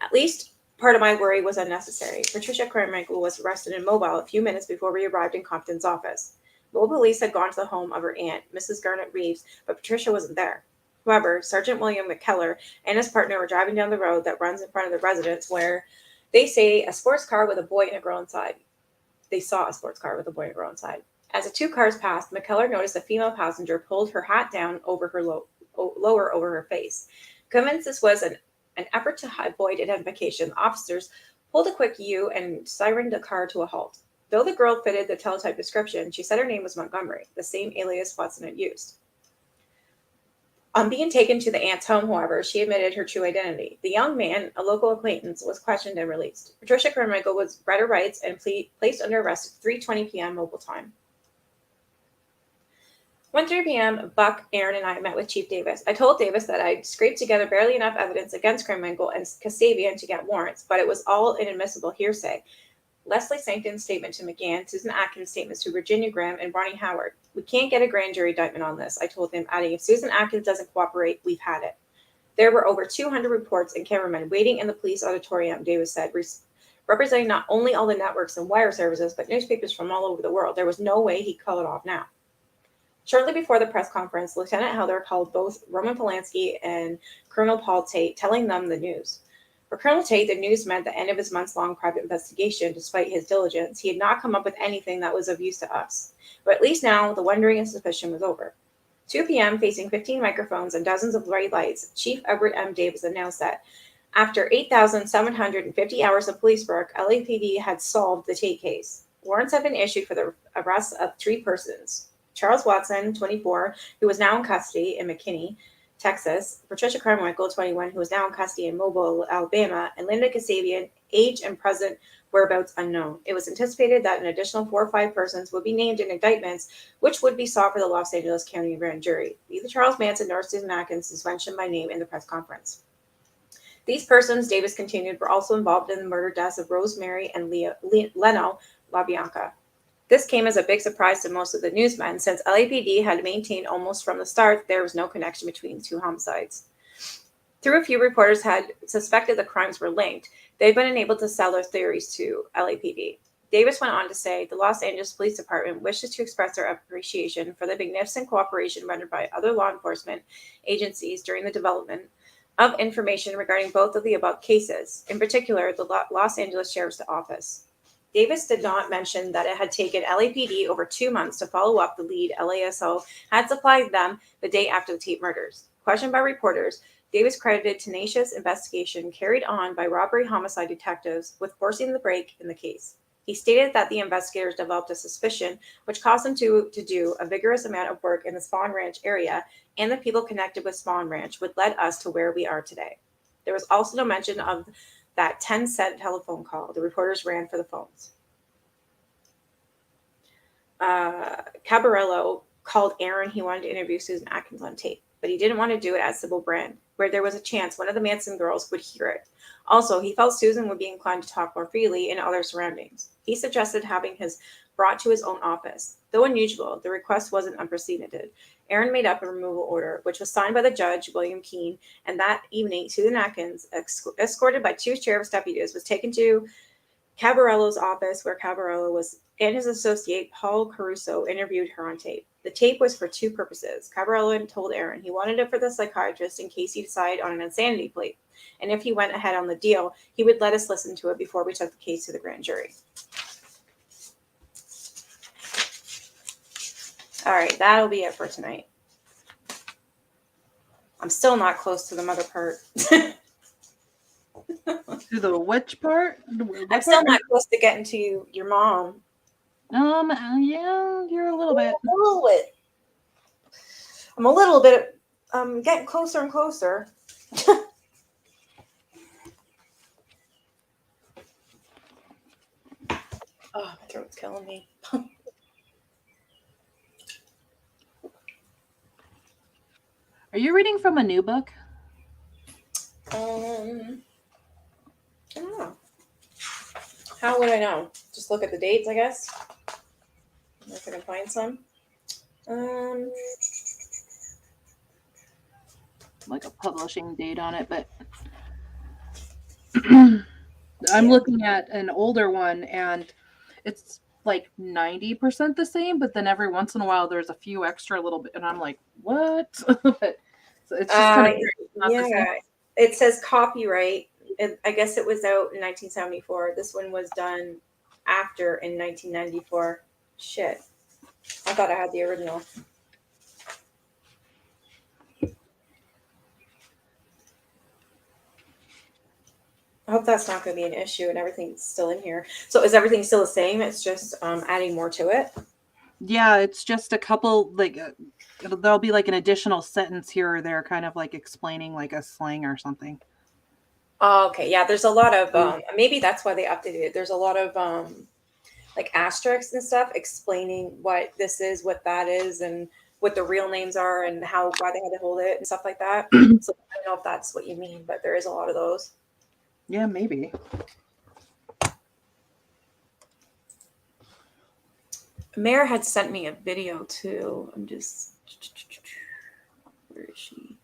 Speaker 1: At least part of my worry was unnecessary. Patricia Krenwinkel was arrested in Mobile a few minutes before we arrived in Compton's office. Mobile police had gone to the home of her aunt, Mrs. Garnett Reeves, but Patricia wasn't there. However, Sergeant William McKellar and his partner were driving down the road that runs in front of the residence where they say a sports car with a boy and a girl inside. They saw a sports car with a boy and a girl inside. As the 2 cars passed, McKellar noticed a female passenger pulled her hat down over her lower over her face. Convinced this was an effort to avoid identification, officers pulled a quick U and sirened the car to a halt. Though the girl fitted the teletype description, she said her name was Montgomery, the same alias Watson had used. On being taken to the aunt's home, however, she admitted her true identity. The young man, a local acquaintance, was questioned and released. Patricia Krenwinkel was read her rights and placed under arrest at 3:20 p.m. Mobile time. 1:30 p.m., Buck, Aaron, and I met with Chief Davis. I told Davis that I'd scraped together barely enough evidence against Krenwinkel and Kasabian to get warrants, but it was all inadmissible hearsay. Leslie Sankton's statement to McGann, Susan Atkins' statements to Virginia Graham, and Barney Howard. We can't get a grand jury indictment on this, I told him, adding, if Susan Atkins doesn't cooperate, we've had it. There were over 200 reports and cameramen waiting in the police auditorium, Davis said, representing not only all the networks and wire services, but newspapers from all over the world. There was no way he'd call it off now. Shortly before the press conference, Lieutenant Helder called both Roman Polanski and Colonel Paul Tate, telling them the news. For Colonel Tate, the news meant the end of his months-long private investigation. Despite his diligence, he had not come up with anything that was of use to us. But at least now, the wondering and suspicion was over. 2 p.m., facing 15 microphones and dozens of bright lights, Chief Everett M. Davis announced that after 8,750 hours of police work, LAPD had solved the Tate case. Warrants have been issued for the arrest of 3 persons. Charles Watson, 24, who was now in custody in McKinney, Texas, Patricia Krenwinkel, 21, who is now in custody in Mobile, Alabama, and Linda Kasabian, age and present whereabouts unknown. It was anticipated that an additional 4 or 5 persons would be named in indictments, which would be sought for the Los Angeles County grand jury. Neither Charles Manson nor Susan Atkins is mentioned by name in the press conference. These persons, Davis continued, were also involved in the murder deaths of Rosemary and Leno LaBianca. This came as a big surprise to most of the newsmen, since LAPD had maintained almost from the start there was no connection between the 2 homicides. Through a few reporters had suspected the crimes were linked, they've been enabled to sell their theories to LAPD. Davis went on to say, the Los Angeles Police Department wishes to express their appreciation for the magnificent cooperation rendered by other law enforcement agencies during the development of information regarding both of the above cases, in particular the Los Angeles Sheriff's Office. Davis did not mention that it had taken LAPD over 2 months to follow up the lead LASO had supplied them the day after the Tate murders. Questioned by reporters, Davis credited tenacious investigation carried on by robbery homicide detectives with forcing the break in the case. He stated that the investigators developed a suspicion which caused them to do a vigorous amount of work in the Spawn Ranch area, and the people connected with Spawn Ranch would lead us to where we are today. There was also no mention of that 10-cent telephone call the reporters ran for the phones. Cabarello called Aaron. He wanted to interview Susan Atkins on tape, but he didn't want to do it as Sybil Brand. where there was a chance one of the Manson girls would hear it. Also, he felt Susan would be inclined to talk more freely in other surroundings. He suggested having his brought to his own office. Though unusual, the request wasn't unprecedented. Aaron made up a removal order, which was signed by the judge, William Keene, and that evening, Susan Atkins, escorted by 2 sheriff's deputies, was taken to Cabarello's office, where Cabarello was and his associate, Paul Caruso, interviewed her on tape. The tape was for 2 purposes. Cabarello had told Aaron he wanted it for the psychiatrist in case he decided on an insanity plea, and if he went ahead on the deal, he would let us listen to it before we took the case to the grand jury. All right, that'll be it for tonight. I'm still not close to the mother part.
Speaker 2: To the which part?
Speaker 1: I'm still not close to getting to your mom.
Speaker 2: Yeah, you're a little bit.
Speaker 1: A little bit. I'm a little bit. Getting closer and closer. Oh, my throat's killing me.
Speaker 2: Are you reading from a new book?
Speaker 1: I don't know. How would I know? Just look at the dates, I guess. If I can find some.
Speaker 2: Like a publishing date on it, but I'm looking at an older one and it's like 90% the same, but then every once in a while there's a few extra little bit, and I'm like, what? But so it's just kind of
Speaker 1: yeah. It says copyright. I guess it was out in 1974. This one was done after in 1994. Shit. I thought I had the original. I hope that's not going to be an issue and everything's still in here. So is everything still the same? It's just adding more to it?
Speaker 2: Yeah, it's just a couple, like, there'll be like an additional sentence here or there, kind of like explaining like a slang or something.
Speaker 1: Oh, okay. Yeah, there's a lot of, maybe that's why they updated it. There's a lot of like asterisks and stuff explaining what this is, what that is, and what the real names are and why they had to hold it and stuff like that. So I don't know if that's what you mean, but there is a lot of those.
Speaker 2: Yeah, maybe.
Speaker 1: Mare had sent me a video too. I'm just, where is she?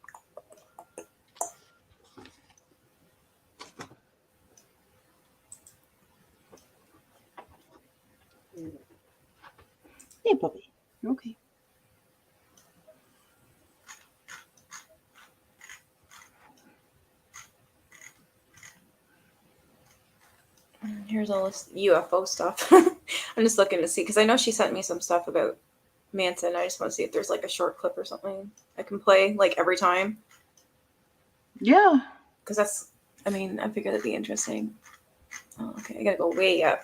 Speaker 2: Hey, puppy. Okay.
Speaker 1: Here's all this UFO stuff. I'm just looking to see, because I know she sent me some stuff about Manson. I just want to see if there's like a short clip or something I can play like every time.
Speaker 2: Yeah.
Speaker 1: Because that's, I mean, I figured that'd be interesting. Oh, okay, I gotta go way up.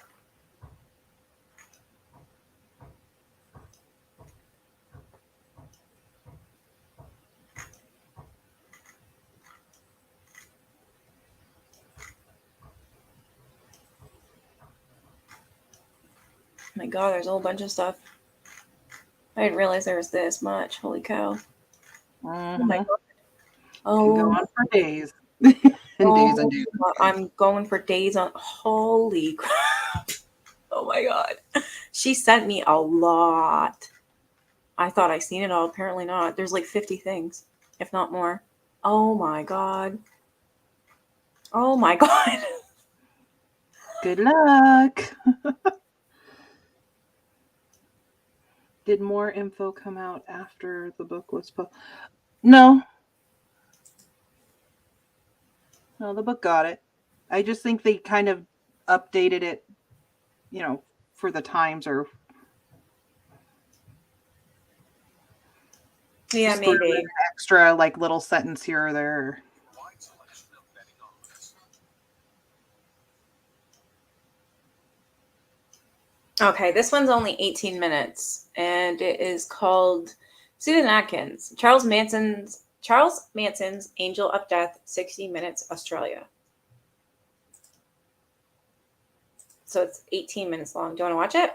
Speaker 1: My God, there's a whole bunch of stuff. I didn't realize there was this much. Holy cow.
Speaker 2: Mm-hmm.
Speaker 1: Oh my God.
Speaker 2: Oh, can go on for days. And days and days.
Speaker 1: I'm going for days on. Holy crap. Oh my God. She sent me a lot. I thought I seen it all. Apparently not. There's like 50 things, if not more. Oh my God. Oh my God.
Speaker 2: Good luck. Did more info come out after the book was published? No. No, the book got it. I just think they kind of updated it, you know, for the times, or
Speaker 1: Yeah, maybe.
Speaker 2: An extra like little sentence here or there.
Speaker 1: Okay, this one's only 18 minutes, and it is called Susan Atkins, Charles Manson's Angel of Death, 60 Minutes, Australia. So it's 18 minutes long. Do you want to watch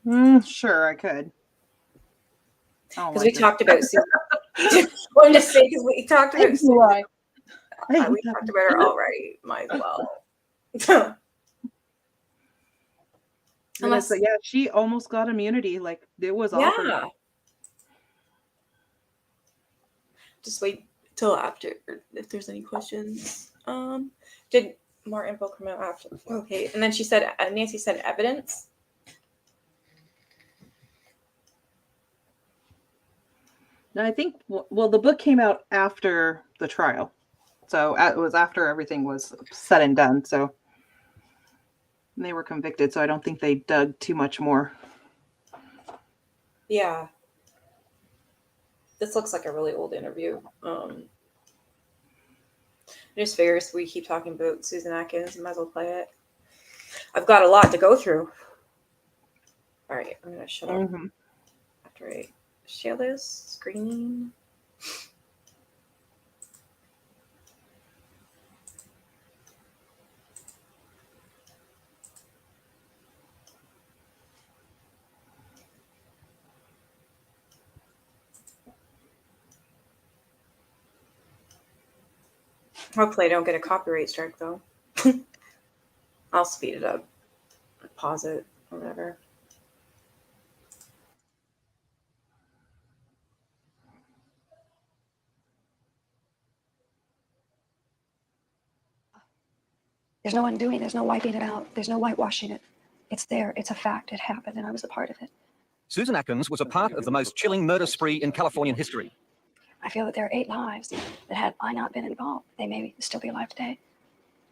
Speaker 2: it? Sure, I could.
Speaker 1: Because we talked about Susan. I'm just saying because we talked about
Speaker 2: Why?
Speaker 1: we talked about her already. Might as well. Unless,
Speaker 2: yeah, she almost got immunity. Like it was offered.
Speaker 1: yeah. Just wait till after if there's any questions. Did more info come out after? Okay, and then she said Nancy said evidence.
Speaker 2: I think well, the book came out after the trial, so it was after everything was said and done. So they were convicted. So I don't think they dug too much more.
Speaker 1: Yeah. This looks like a really old interview. I just figures we keep talking about Susan Atkins, might as well play it. I've got a lot to go through. All right, I'm gonna shut up after I share this screen. Hopefully I don't get a copyright strike though. I'll speed it up, pause it, or whatever.
Speaker 3: There's no undoing. There's no wiping it out. There's no whitewashing it. It's there. It's a fact. It happened, and I was a part of it.
Speaker 4: Susan Atkins was a part of the most chilling murder spree in Californian history.
Speaker 3: I feel that there are 8 lives that had I not been involved, they may still be alive today.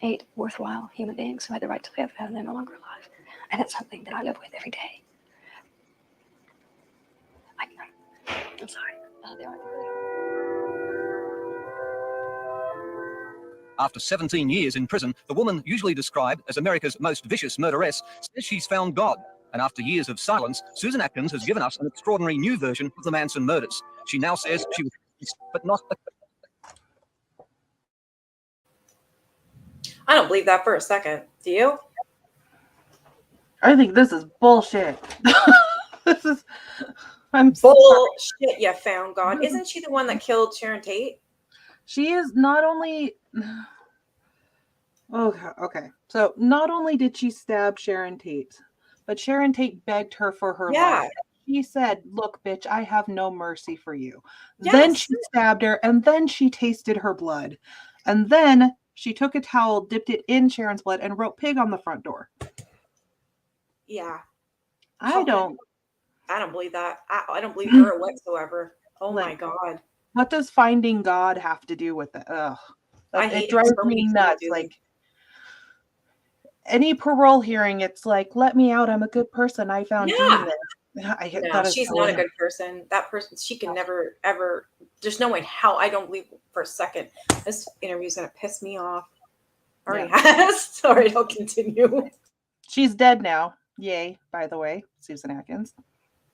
Speaker 3: 8 worthwhile human beings who had the right to live, and they're no longer alive. And it's something that I live with every day. I'm sorry. There are really
Speaker 4: After 17 years in prison, the woman usually described as America's most vicious murderess says she's found God. And after years of silence, Susan Atkins has given us an extraordinary new version of the Manson murders. She now says she was, but not.
Speaker 1: I don't believe that for a second. Do you?
Speaker 2: I think this is bullshit. This is. I'm
Speaker 1: bullshit. You found God. Isn't she the one that killed Sharon Tate?
Speaker 2: She is not only. Okay. So not only did she stab Sharon Tate, but Sharon Tate begged her for her life. She said, "Look, bitch, I have no mercy for you." Yes. Then she stabbed her, and then she tasted her blood. And then she took a towel, dipped it in Sharon's blood, and wrote pig on the front door.
Speaker 1: Yeah.
Speaker 2: I don't
Speaker 1: believe that. I don't believe her whatsoever. Oh my God.
Speaker 2: What does finding God have to do with it? Ugh. It drives me nuts. Like any parole hearing, it's like, let me out. I'm a good person. I found Jesus.
Speaker 1: No, she's not a good person. That person, she can never, ever, there's no way how, I don't believe for a second. This interview is going to piss me off. Already has. Sorry, don't continue.
Speaker 2: She's dead now. Yay, by the way, Susan Atkins.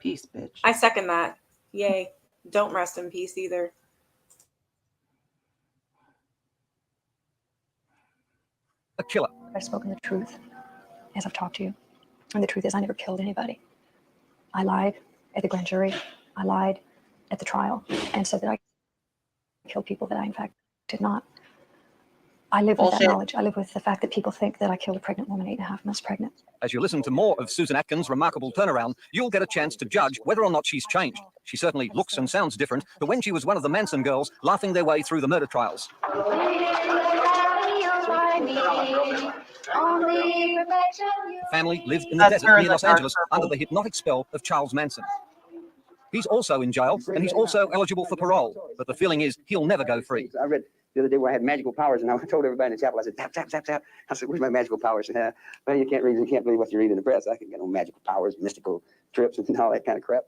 Speaker 2: Peace, bitch.
Speaker 1: I second that. Yay. Don't rest in peace either.
Speaker 4: A killer.
Speaker 3: I've spoken the truth as I've talked to you. And the truth is I never killed anybody. I lied at the grand jury. I lied at the trial and said that I killed people that I, in fact, did not. I live with that knowledge. I live with the fact that people think that I killed a pregnant woman, 8.5 months pregnant.
Speaker 4: As you listen to more of Susan Atkins' remarkable turnaround, you'll get a chance to judge whether or not she's changed. She certainly looks and sounds different to when she was one of the Manson girls laughing their way through the murder trials. The family lived in the desert near Los Angeles under the hypnotic spell of Charles Manson. He's also in jail, and he's also eligible for parole, but the feeling is he'll never go free.
Speaker 5: I read the other day where I had magical powers, and I told everybody in the chapel, I said, tap, tap, tap, tap. I said, where's my magical powers? Well, you can't believe what you read in the press. I can get no magical powers, mystical trips, and all that kind of crap.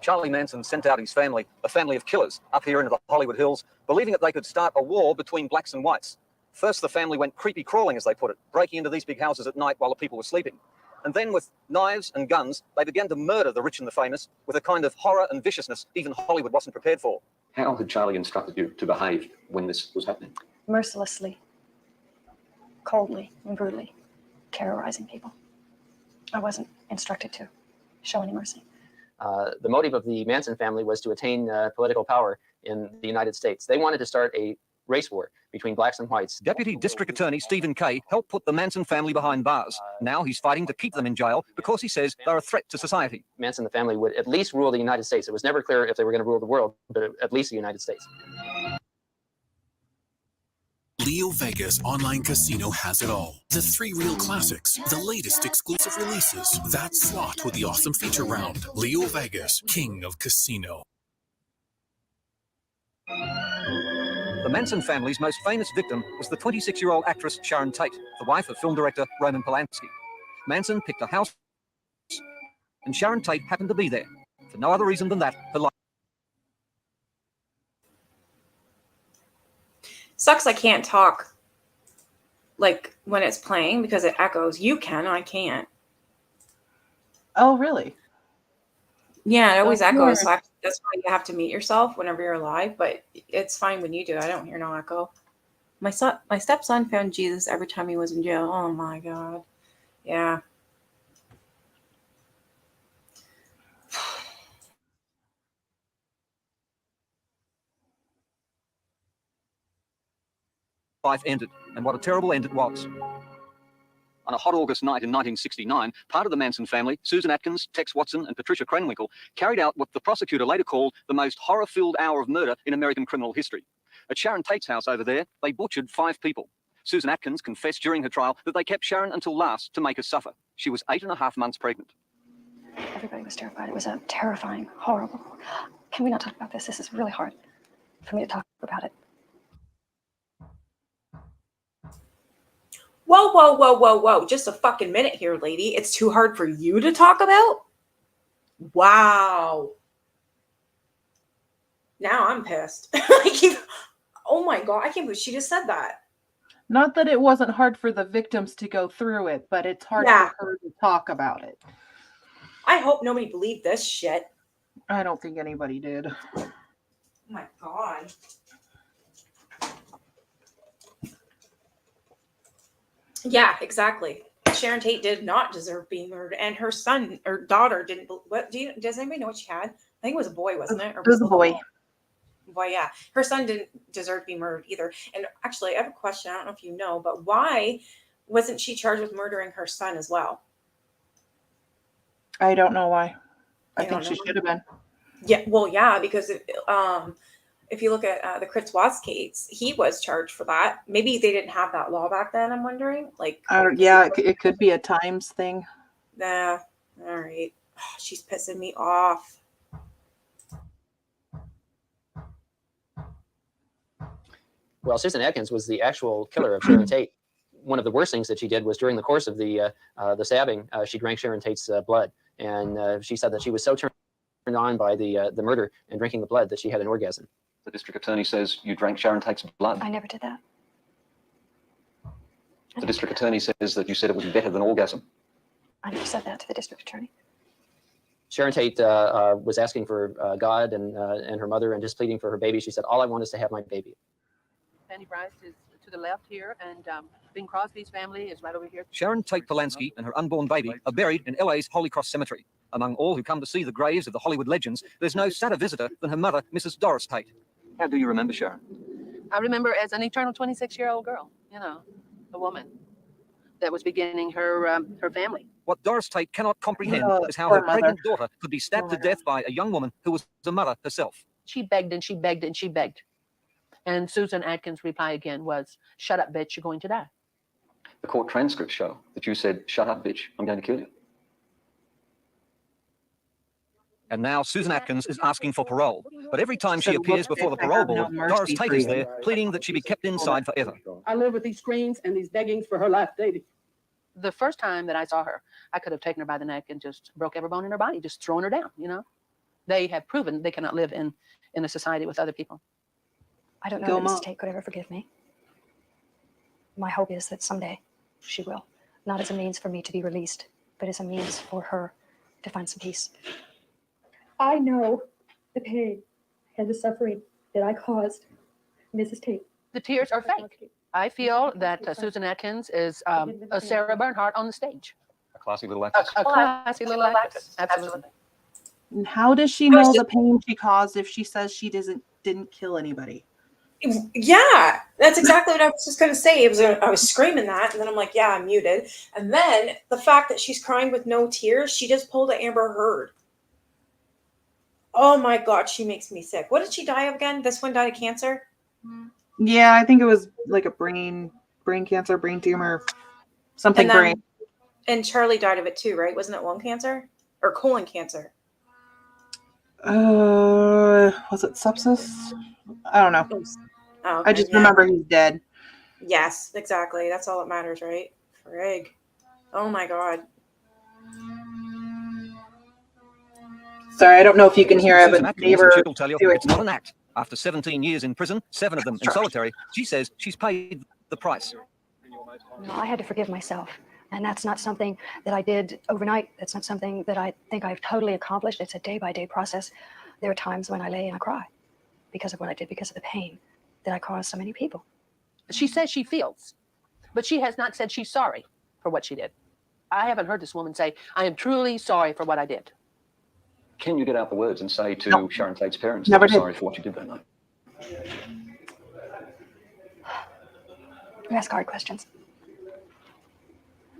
Speaker 4: Charlie Manson sent out his family, a family of killers, up here into the Hollywood Hills, believing that they could start a war between blacks and whites. First, the family went creepy crawling, as they put it, breaking into these big houses at night while the people were sleeping. And then with knives and guns, they began to murder the rich and the famous with a kind of horror and viciousness even Hollywood wasn't prepared for.
Speaker 6: How had Charlie instructed you to behave when this was happening?
Speaker 3: Mercilessly, coldly, and brutally terrorizing people. I wasn't instructed to show any mercy.
Speaker 7: The motive of the Manson family was to attain political power in the United States. They wanted to start a race war between blacks and whites.
Speaker 4: Deputy District Attorney Stephen Kay helped put the Manson family behind bars. Now he's fighting to keep them in jail because he says they're a threat to society.
Speaker 7: Manson and the family would at least rule the United States. It was never clear if they were going to rule the world, but at least the United States.
Speaker 8: Leo Vegas Online Casino has it all. The 3 real classics, the latest exclusive releases, that slot with the awesome feature round. Leo Vegas, King of Casino.
Speaker 4: The Manson family's most famous victim was the 26-year-old actress Sharon Tate, the wife of film director Roman Polanski. Manson picked a house, and Sharon Tate happened to be there. For no other reason than that, her life.
Speaker 1: Sucks I can't talk like when it's playing because it echoes. You can, I can't.
Speaker 2: Oh, really?
Speaker 1: Yeah, it always
Speaker 2: Of
Speaker 1: echoes.
Speaker 2: course.
Speaker 1: So that's why you have to mute yourself whenever you're live, but it's fine when you do. I don't hear no echo. My stepson found Jesus every time he was in jail. Oh my God. Yeah.
Speaker 4: Life ended, and what a terrible end it was. On a hot August night in 1969, part of the Manson family, Susan Atkins, Tex Watson, and Patricia Krenwinkel, carried out what the prosecutor later called the most horror-filled hour of murder in American criminal history. At Sharon Tate's house over there, they butchered 5 people. Susan Atkins confessed during her trial that they kept Sharon until last to make her suffer. She was 8.5 months pregnant.
Speaker 3: Everybody was terrified. It was a terrifying, horrible. Can we not talk about this? This is really hard for me to talk about it.
Speaker 1: Whoa, whoa, whoa, whoa, whoa. Just a fucking minute here, lady. It's too hard for you to talk about? Wow. Now I'm pissed. Oh my God. I can't believe she just said that.
Speaker 2: Not that it wasn't hard for the victims to go through it, but it's hard
Speaker 1: Yeah.
Speaker 2: for her to talk about it.
Speaker 1: I hope nobody believed this shit.
Speaker 2: I don't think anybody did.
Speaker 1: Oh my God. Yeah, exactly. Sharon Tate did not deserve being murdered, and her son or daughter didn't. What does anybody know what she had? I think it was a boy, wasn't it? Or
Speaker 2: It was a boy.
Speaker 1: Boy, yeah. Her son didn't deserve to be murdered either. And actually, I have a question. I don't know if you know, but why wasn't she charged with murdering her son as well?
Speaker 2: I don't know why. I
Speaker 1: You
Speaker 2: think
Speaker 1: don't
Speaker 2: she
Speaker 1: know?
Speaker 2: should have been.
Speaker 1: Yeah, well, yeah, because if you look at the Chris Watts case, he was charged for that. Maybe they didn't have that law back then. I'm wondering. Like,
Speaker 2: Yeah, it could be a times thing.
Speaker 1: nah. All right. Oh, she's pissing me off.
Speaker 7: Well, Susan Atkins was the actual killer of Sharon Tate. One of the worst things that she did was during the course of the stabbing, she drank Sharon Tate's blood, and she said that she was so turned on by the murder and drinking the blood that she had an orgasm.
Speaker 6: The district attorney says you drank Sharon Tate's blood.
Speaker 3: I never did that.
Speaker 6: The district attorney says that you said it was better than orgasm.
Speaker 3: I never said that to the district attorney.
Speaker 7: Sharon Tate was asking for God and her mother and just pleading for her baby. She said, "All I want is to have my baby."
Speaker 9: Fanny Bryce is to the left here, and Bing Crosby's family is right over here.
Speaker 4: Sharon Tate Polanski and her unborn baby are buried in LA's Holy Cross Cemetery. Among all who come to see the graves of the Hollywood legends, there's no sadder visitor than her mother, Mrs. Doris Tate. How do you remember Sharon?
Speaker 9: I remember as an eternal 26-year-old girl, you know, a woman that was beginning her family.
Speaker 4: What Doris Tate cannot comprehend is how
Speaker 2: poor
Speaker 4: her
Speaker 2: mother.
Speaker 4: pregnant daughter could be stabbed to death by a young woman who was a mother herself.
Speaker 9: She begged and she begged and she begged. And Susan Atkins' reply again was, "Shut up, bitch, you're going to die."
Speaker 6: The court transcripts show that you said, "Shut up, bitch, I'm going to kill you."
Speaker 4: And now Susan Atkins is asking for parole. But every time she
Speaker 2: So
Speaker 4: appears
Speaker 2: look,
Speaker 4: before the
Speaker 2: I
Speaker 4: parole
Speaker 2: have no
Speaker 4: board,
Speaker 2: mercy
Speaker 4: Doris Tate
Speaker 2: for
Speaker 4: is
Speaker 2: you.
Speaker 4: there, pleading that she be kept inside forever.
Speaker 10: I live with these screams and these beggings for her life daily.
Speaker 9: The first time that I saw her, I could have taken her by the neck and just broke every bone in her body, just thrown her down, you know. They have proven they cannot live in a society with other people.
Speaker 3: I don't know
Speaker 2: Go,
Speaker 3: that
Speaker 2: Mom.
Speaker 3: Mrs. Tate could ever forgive me. My hope is that someday she will. Not as a means for me to be released, but as a means for her to find some peace.
Speaker 11: I know the pain and the suffering that I caused Mrs. Tate.
Speaker 9: The tears are fake. I feel that Susan Atkins is a Sarah Bernhardt on the stage.
Speaker 6: A classy little
Speaker 9: A
Speaker 6: actress.
Speaker 9: classy little actress. Absolutely.
Speaker 2: And how does she
Speaker 1: I was
Speaker 2: know
Speaker 1: just-
Speaker 2: the pain she caused if she says she didn't kill anybody?
Speaker 1: Yeah, that's exactly what I was just going to say. I was screaming that, and then I'm like, yeah, I'm muted. And then the fact that she's crying with no tears, she just pulled an Amber Heard. Oh my God, she makes me sick. What did she die of again? This one died of cancer?
Speaker 2: Yeah, I think it was like a brain cancer, brain tumor, something
Speaker 1: And then,
Speaker 2: brain.
Speaker 1: and Charlie died of it too, right? Wasn't it lung cancer or colon cancer?
Speaker 2: Was it sepsis? I don't know.
Speaker 1: Oh, okay,
Speaker 2: I just
Speaker 1: yeah.
Speaker 2: remember he's dead.
Speaker 1: Yes, exactly. That's all that matters, right? Frig. Oh my God.
Speaker 2: Sorry, I don't know if you can hear it,
Speaker 4: Susan
Speaker 2: but
Speaker 4: Atkins,
Speaker 2: neighbor
Speaker 4: and she'll tell you
Speaker 2: doing
Speaker 4: it's not an act. After 17 years in prison, 7 of them in solitary, she says she's paid the price.
Speaker 3: No, I had to forgive myself. And that's not something that I did overnight. That's not something that I think I've totally accomplished. It's a day-by-day process. There are times when I lay and I cry because of what I did, because of the pain that I caused so many people.
Speaker 9: She says she feels, but she has not said she's sorry for what she did. I haven't heard this woman say, I am truly sorry for what I did.
Speaker 6: Can you get out the words and say to
Speaker 2: Nope.
Speaker 6: Sharon Tate's parents
Speaker 2: Never
Speaker 6: that you're
Speaker 2: did.
Speaker 6: sorry for what you did that night?
Speaker 3: You ask hard questions.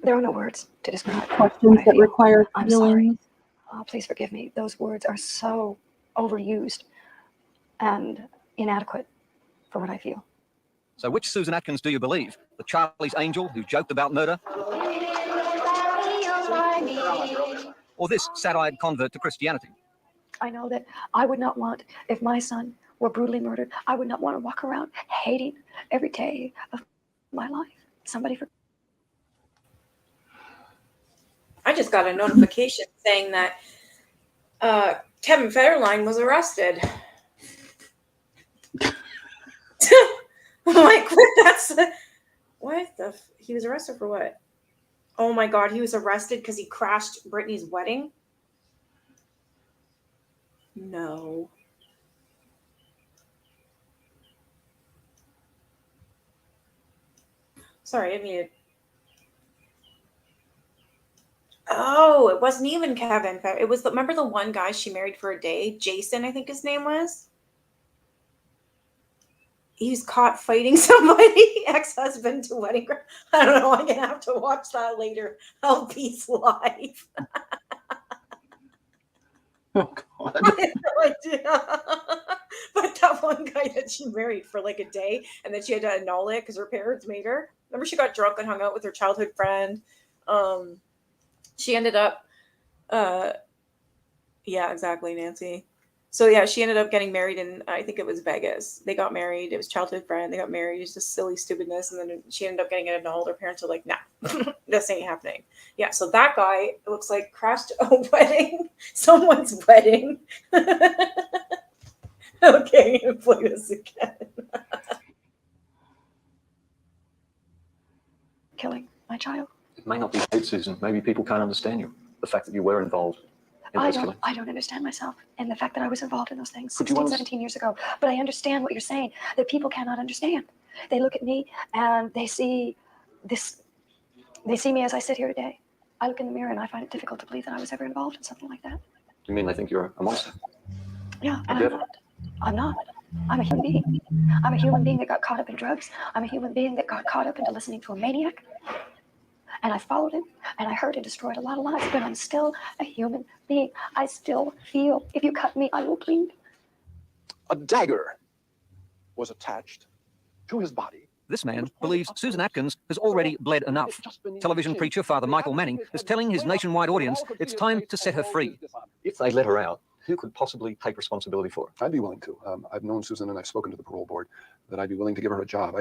Speaker 3: There are no words to describe
Speaker 2: Questions
Speaker 3: what I
Speaker 2: that
Speaker 3: feel.
Speaker 2: require
Speaker 3: I'm sorry.
Speaker 2: feelings.
Speaker 3: Oh, please forgive me. Those words are so overused and inadequate for what I feel.
Speaker 4: So which Susan Atkins do you believe? The Charlie's angel who joked about murder? Or this sad-eyed convert to Christianity?
Speaker 3: I know that I would not want, if my son were brutally murdered, I would not want to walk around hating every day of my life. Somebody for
Speaker 1: I just got a notification saying that Kevin Federline was arrested. I'm like, what? He was arrested for what? Oh my God, he was arrested because he crashed Britney's wedding? No. Sorry, I mean, oh, it wasn't even Kevin. It was remember the one guy she married for a day? Jason, I think his name was. He was caught fighting somebody, ex-husband to wedding. I don't know. I'm gonna have to watch that later. Oh, peace live.
Speaker 2: Oh God.
Speaker 1: I have no idea. But that one guy that she married for like a day, and then she had to annul it because her parents made her. Remember, she got drunk and hung out with her childhood friend. She ended up, yeah, exactly, Nancy. So yeah, she ended up getting married in, I think it was Vegas. They got married. It was childhood friend. They got married. It's just silly stupidness. And then she ended up getting it annulled. Her parents are like, nah, this ain't happening. Yeah. So that guy, it looks like crashed a wedding, someone's wedding. Okay, I'm gonna play this again.
Speaker 3: killing my child.
Speaker 6: It may not be hate, Susan. Maybe people can't understand you. The fact that you were involved in those killings.
Speaker 3: I don't understand myself and the fact that I was involved in those things
Speaker 6: Could you
Speaker 3: 16, 17 years ago. But I understand what you're saying, that people cannot understand. They look at me and they see this, they see me as I sit here today. I look in the mirror and I find it difficult to believe that I was ever involved in something like that.
Speaker 6: You mean they think you're a monster?
Speaker 3: Yeah,
Speaker 6: A
Speaker 3: and
Speaker 6: devil?
Speaker 3: I'm not. I'm a human being. I'm a human being that got caught up in drugs. I'm a human being that got caught up into listening to a maniac. And I followed him, and I hurt and destroyed a lot of lives, but I'm still a human being. I still feel. If you cut me, I will bleed.
Speaker 12: A dagger was attached to his body.
Speaker 4: This man believes Susan Atkins has already bled enough. Television preacher Father Michael Manning is telling his nationwide audience it's time to set her free.
Speaker 6: If they let her out, who could possibly take responsibility for it?
Speaker 12: I'd be willing to. I've known Susan and I've spoken to the parole board that I'd be willing to give her a job.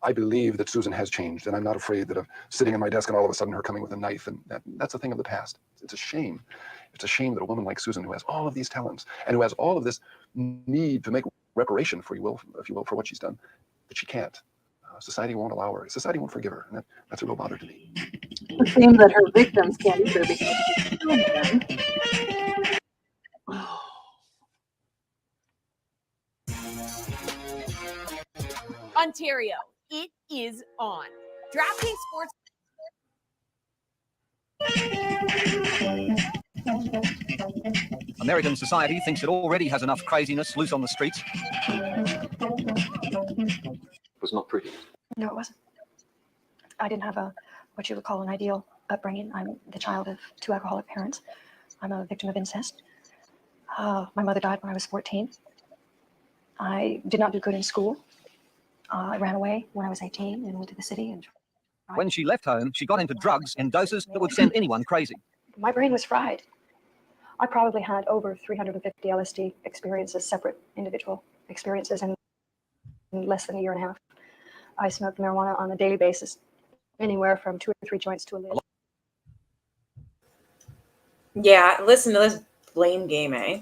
Speaker 12: I believe that Susan has changed, and I'm not afraid that of sitting at my desk and all of a sudden her coming with a knife, and that's a thing of the past. It's a shame. It's a shame that a woman like Susan, who has all of these talents and who has all of this need to make reparation, if you will, for what she's done, that she can't. Society won't allow her. Society won't forgive her, and that's a real bother to me.
Speaker 2: It seems that her victims can't either because she's killing them.
Speaker 13: Ontario, it is on. DraftKings Sports.
Speaker 4: American society thinks it already has enough craziness loose on the streets.
Speaker 6: It was not pretty.
Speaker 3: No, it wasn't. I didn't have what you would call an ideal upbringing. I'm the child of 2 alcoholic parents. I'm a victim of incest. My mother died when I was 14. I did not do good in school. I ran away when I was 18 and went to the city. And
Speaker 4: When she left home, she got into drugs in doses that would send anyone crazy.
Speaker 3: my brain was fried. I probably had over 350 LSD experiences, separate individual experiences, in less than a year and a half. I smoked marijuana on a daily basis, anywhere from 2 or 3 joints to a lid.
Speaker 1: Yeah, listen to this blame game, eh?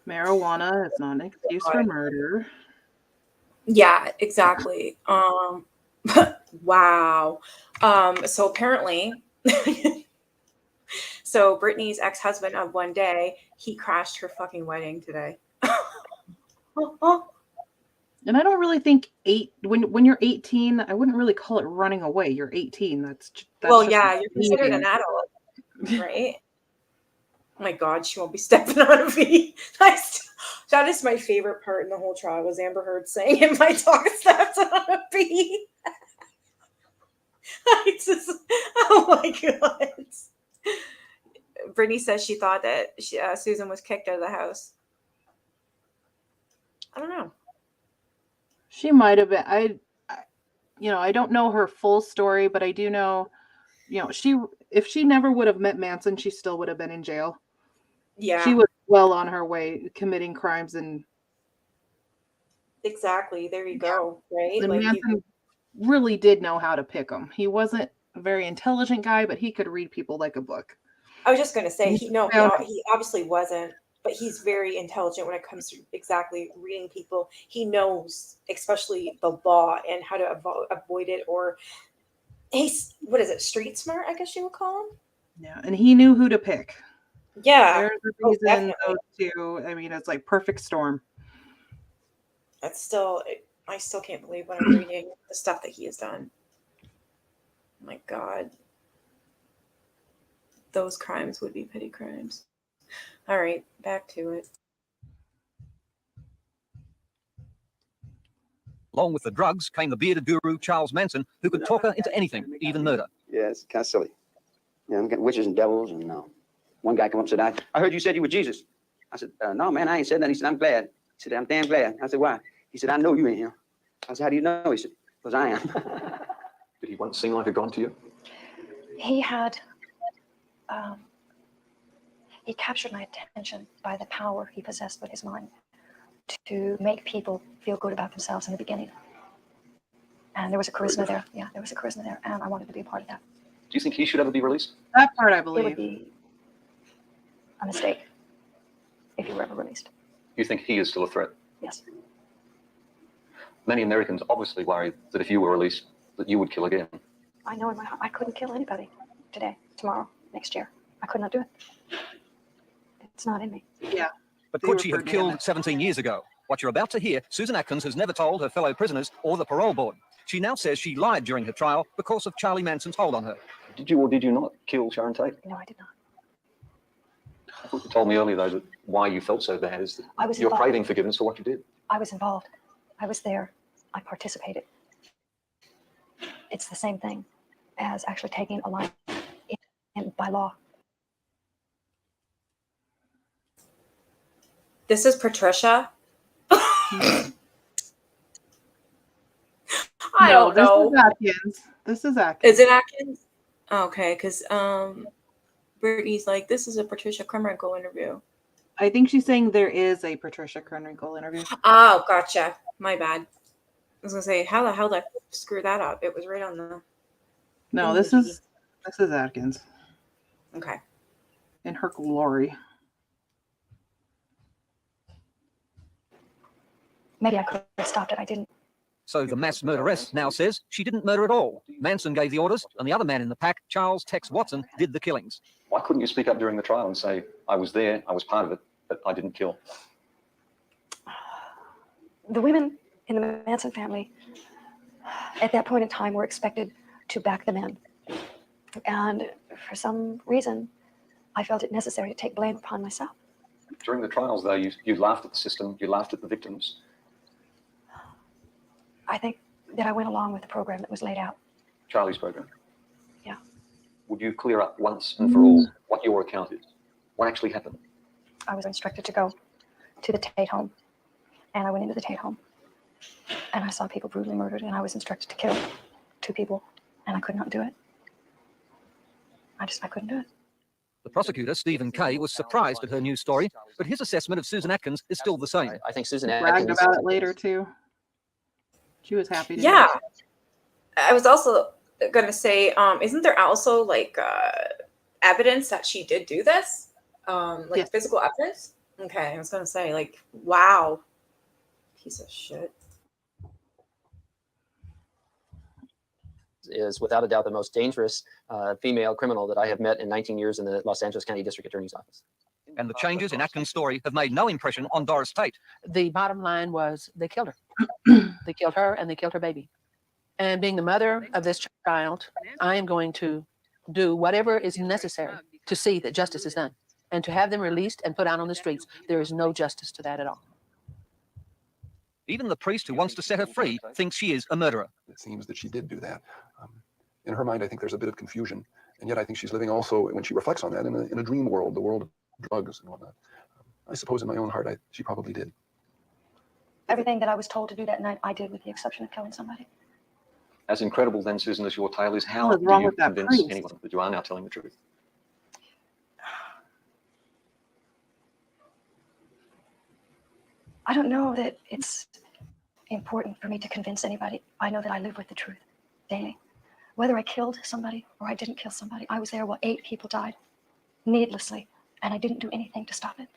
Speaker 2: Marijuana is not an excuse for murder.
Speaker 1: Yeah, exactly. Wow. So apparently, so Brittany's ex-husband of one day, he crashed her fucking wedding today.
Speaker 2: And I don't really think when you're 18, I wouldn't really call it running away. You're 18. That's
Speaker 1: Well,
Speaker 2: just
Speaker 1: yeah, you're considered
Speaker 2: leaving.
Speaker 1: an adult, right? Oh my God, she won't be stepping on a V. That is my favorite part in the whole trial was Amber Heard saying, "If my dog steps on a V." Oh my God. Brittany says she thought that Susan was kicked out of the house. I don't know.
Speaker 2: She might have been. I don't know her full story, but I do know, if she never would have met Manson, she still would have been in jail.
Speaker 1: Yeah.
Speaker 2: She was well on her way committing crimes, and
Speaker 1: exactly. There you go. Right.
Speaker 2: and Manson really did know how to pick them. He wasn't a very intelligent guy, but he could read people like a book.
Speaker 1: I was just going to say, he obviously wasn't, but he's very intelligent when it comes to exactly reading people. He knows, especially the law and how to avoid it, or what is it? Street smart, I guess you would call him.
Speaker 2: Yeah. And he knew who to pick.
Speaker 1: Yeah.
Speaker 2: There's a reason those two, I mean, it's like perfect storm.
Speaker 1: That's still, I still can't believe when I'm reading the stuff that he has done. Oh my God. Those crimes would be petty crimes. All right, back to it.
Speaker 4: Along with the drugs came the bearded guru Charles Manson, who could talk her into anything, even murder.
Speaker 5: Yeah, it's kind of silly. Yeah, I'm getting witches and devils, and one guy come up and said, I heard you said you were Jesus. I said, no, man, I ain't said that. He said, I'm glad. He said, I'm damn glad. I said, why? He said, I know you ain't him. I said, how do you know? He said, because I am.
Speaker 6: Did he once seem like a god to you?
Speaker 3: He had, he captured my attention by the power he possessed with his mind to make people feel good about themselves in the beginning. And there was a charisma there. Yeah, there was a charisma there. And I wanted to be a part of that.
Speaker 6: Do you think he should ever be released?
Speaker 2: That part I
Speaker 3: It
Speaker 2: believe.
Speaker 3: would be a mistake if he were ever released.
Speaker 6: You think he is still a threat?
Speaker 3: Yes.
Speaker 6: Many Americans obviously worry that if you were released, that you would kill again.
Speaker 3: I know in my heart I couldn't kill anybody today, tomorrow, next year. I could not do it. It's not in me.
Speaker 2: Yeah.
Speaker 4: But could she have killed 17 years ago? What you're about to hear, Susan Atkins has never told her fellow prisoners or the parole board. She now says she lied during her trial because of Charlie Manson's hold on her.
Speaker 6: Did you or did you not kill Sharon Tate?
Speaker 3: No, I did not.
Speaker 6: I thought you told me earlier, though, that why you felt so bad is that you're
Speaker 3: involved.
Speaker 6: craving forgiveness for what you did.
Speaker 3: I was involved. I was there. I participated. It's the same thing as actually taking a life by law.
Speaker 1: This is Patricia. I don't know.
Speaker 2: This is Atkins.
Speaker 1: Is it Atkins? Okay, because Brittany's like, this is a Patricia Krenwinkel interview.
Speaker 2: I think she's saying there is a Patricia Krenwinkel interview.
Speaker 1: Oh, gotcha. My bad. I was gonna say, how the hell did I screw that up? It was right on the.
Speaker 2: No, this is Atkins.
Speaker 1: Okay.
Speaker 2: In her glory.
Speaker 3: Maybe I could have stopped it. I didn't.
Speaker 4: So the mass murderess now says she didn't murder at all. Manson gave the orders, and the other man in the pack, Charles Tex Watson, did the killings.
Speaker 6: Why couldn't you speak up during the trial and say, I was there, I was part of it, but I didn't kill?
Speaker 3: The women in the Manson family, at that point in time, were expected to back the men. And for some reason, I felt it necessary to take blame upon myself.
Speaker 6: During the trials, though, you laughed at the system, you laughed at the victims.
Speaker 3: I think that I went along with the program that was laid out.
Speaker 6: Charlie's program.
Speaker 3: Yeah.
Speaker 6: Would you clear up once and for all what your account is? What actually happened?
Speaker 3: I was instructed to go to the Tate home, and I went into the Tate home, and I saw people brutally murdered, and I was instructed to kill 2 people, and I could not do it. I couldn't do it.
Speaker 4: The prosecutor, Stephen Kay, was surprised at her news story, but his assessment of Susan Atkins is still the same.
Speaker 7: I think Susan
Speaker 2: Bragged
Speaker 7: Atkins.
Speaker 2: about it later too. She was happy to do
Speaker 1: Yeah.
Speaker 2: it.
Speaker 1: I was also going to say, isn't there also like evidence that she did do this? Like
Speaker 2: Yes.
Speaker 1: physical evidence? Okay, I was going to say, like, wow. Piece of shit.
Speaker 7: Is without a doubt the most dangerous female criminal that I have met in 19 years in the Los Angeles County District Attorney's Office.
Speaker 4: And the changes in Atkins' story have made no impression on Doris Tate.
Speaker 9: The bottom line was they killed her. They killed her and they killed her baby. And being the mother of this child, I am going to do whatever is necessary to see that justice is done. And to have them released and put out on the streets, there is no justice to that at all.
Speaker 4: Even the priest who wants to set her free thinks she is a murderer.
Speaker 12: It seems that she did do that. In her mind, I think there's a bit of confusion. And yet I think she's living also, when she reflects on that, in a dream world, the world of drugs and whatnot. I suppose in my own heart, she probably did.
Speaker 3: Everything that I was told to do that night, I did, with the exception of killing somebody.
Speaker 6: As incredible then, Susan, as your tale is, how
Speaker 2: What was
Speaker 6: do
Speaker 2: wrong
Speaker 6: you
Speaker 2: with that
Speaker 6: convince
Speaker 2: priest?
Speaker 6: anyone that you are now telling the truth?
Speaker 3: I don't know that it's important for me to convince anybody. I know that I live with the truth daily. Whether I killed somebody or I didn't kill somebody, I was there while 8 people died needlessly, and I didn't do anything to stop it.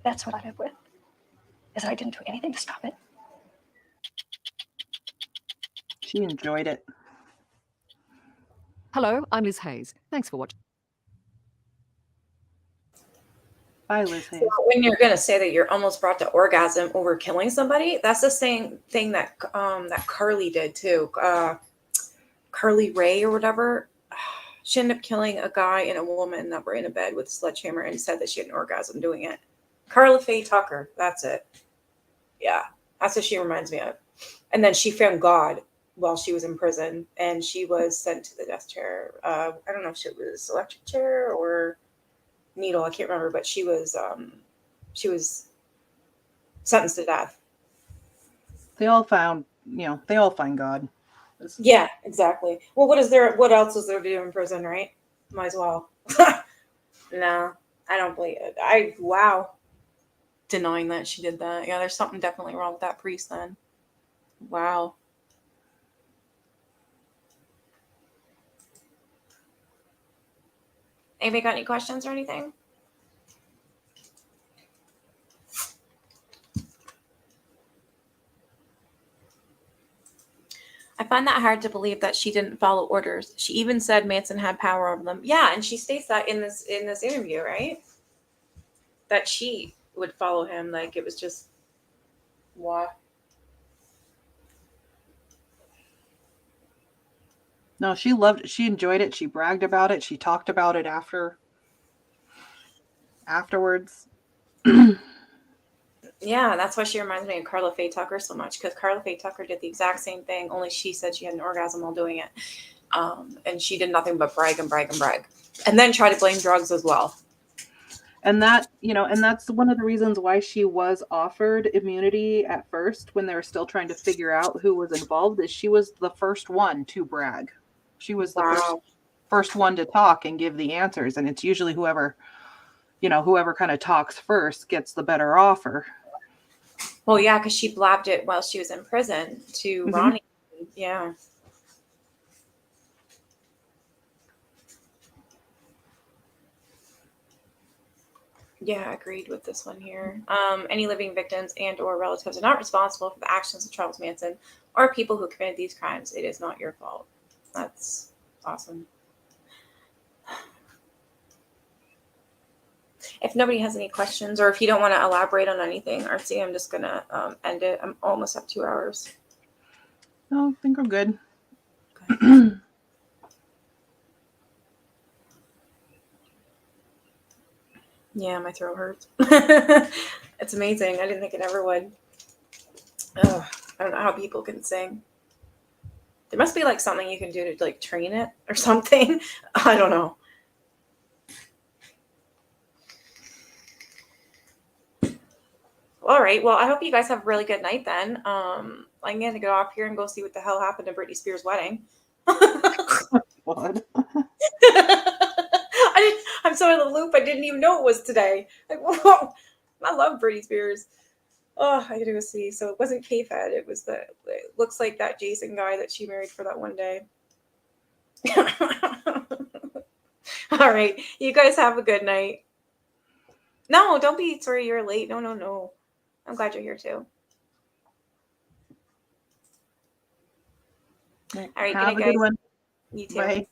Speaker 3: That's what I live with, is that I didn't do anything to stop it.
Speaker 2: She enjoyed it.
Speaker 14: Hello, I'm Liz Hayes. Thanks for watching.
Speaker 2: Bye, Liz Hayes.
Speaker 1: So when you're going to say that you're almost brought to orgasm over killing somebody, that's the same thing that that Carly did too. Carly Ray or whatever. She ended up killing a guy and a woman that were in a bed with a sledgehammer and said that she had an orgasm doing it. Carla Faye Tucker. That's it. Yeah, that's what she reminds me of. And then she found God while she was in prison, and she was sent to the death chair. I don't know if it was electric chair or needle. I can't remember, but she was sentenced to death.
Speaker 2: They all find God.
Speaker 1: Yeah, exactly. Well, what else is there to do in prison, right? Might as well. No, I don't believe it. Wow. Denying that she did that. Yeah, there's something definitely wrong with that priest then. Wow. Anybody got any questions or anything? I find that hard to believe that she didn't follow orders. She even said Manson had power over them. Yeah, and she states that in this interview, right? That she would follow him, like it was just what?
Speaker 2: No, she loved it. She enjoyed it. She bragged about it. She talked about it afterwards.
Speaker 1: Yeah, that's why she reminds me of Carla Faye Tucker so much, because Carla Faye Tucker did the exact same thing, only she said she had an orgasm while doing it. And she did nothing but brag and brag and brag. And then try to blame drugs as well.
Speaker 2: And that, and that's one of the reasons why she was offered immunity at first when they were still trying to figure out who was involved, is she was the first one to brag. She was the first one to talk and give the answers. And it's usually whoever kind of talks first gets the better offer.
Speaker 1: Well, yeah, because she blabbed it while she was in prison to Ronnie. Yeah. Yeah, agreed with this one here. Any living victims and or relatives are not responsible for the actions of Charles Manson or people who committed these crimes. It is not your fault. That's awesome. If nobody has any questions, or if you don't want to elaborate on anything, Artsy, I'm just going to end it. I'm almost at 2 hours.
Speaker 2: No, I think we're good.
Speaker 1: Yeah, my throat hurts. It's amazing. I didn't think it ever would. Ugh, I don't know how people can sing. There must be like something you can do to like train it or something. I don't know. All right. Well, I hope you guys have a really good night then. I'm going to go off here and go see what the hell happened to Britney Spears' wedding.
Speaker 2: God.
Speaker 1: I'm so in the loop. I didn't even know it was today. Like, whoa. I love Britney Spears. Oh, I gotta go see. So it wasn't K-Fed. It looks like that Jason guy that she married for that one day. All right. You guys have a good night. No, don't be sorry you're late. No, no, no. I'm glad you're here too. All right.
Speaker 2: Have
Speaker 1: Good night,
Speaker 2: a good
Speaker 1: guys.
Speaker 2: one.
Speaker 1: You too.
Speaker 2: Bye.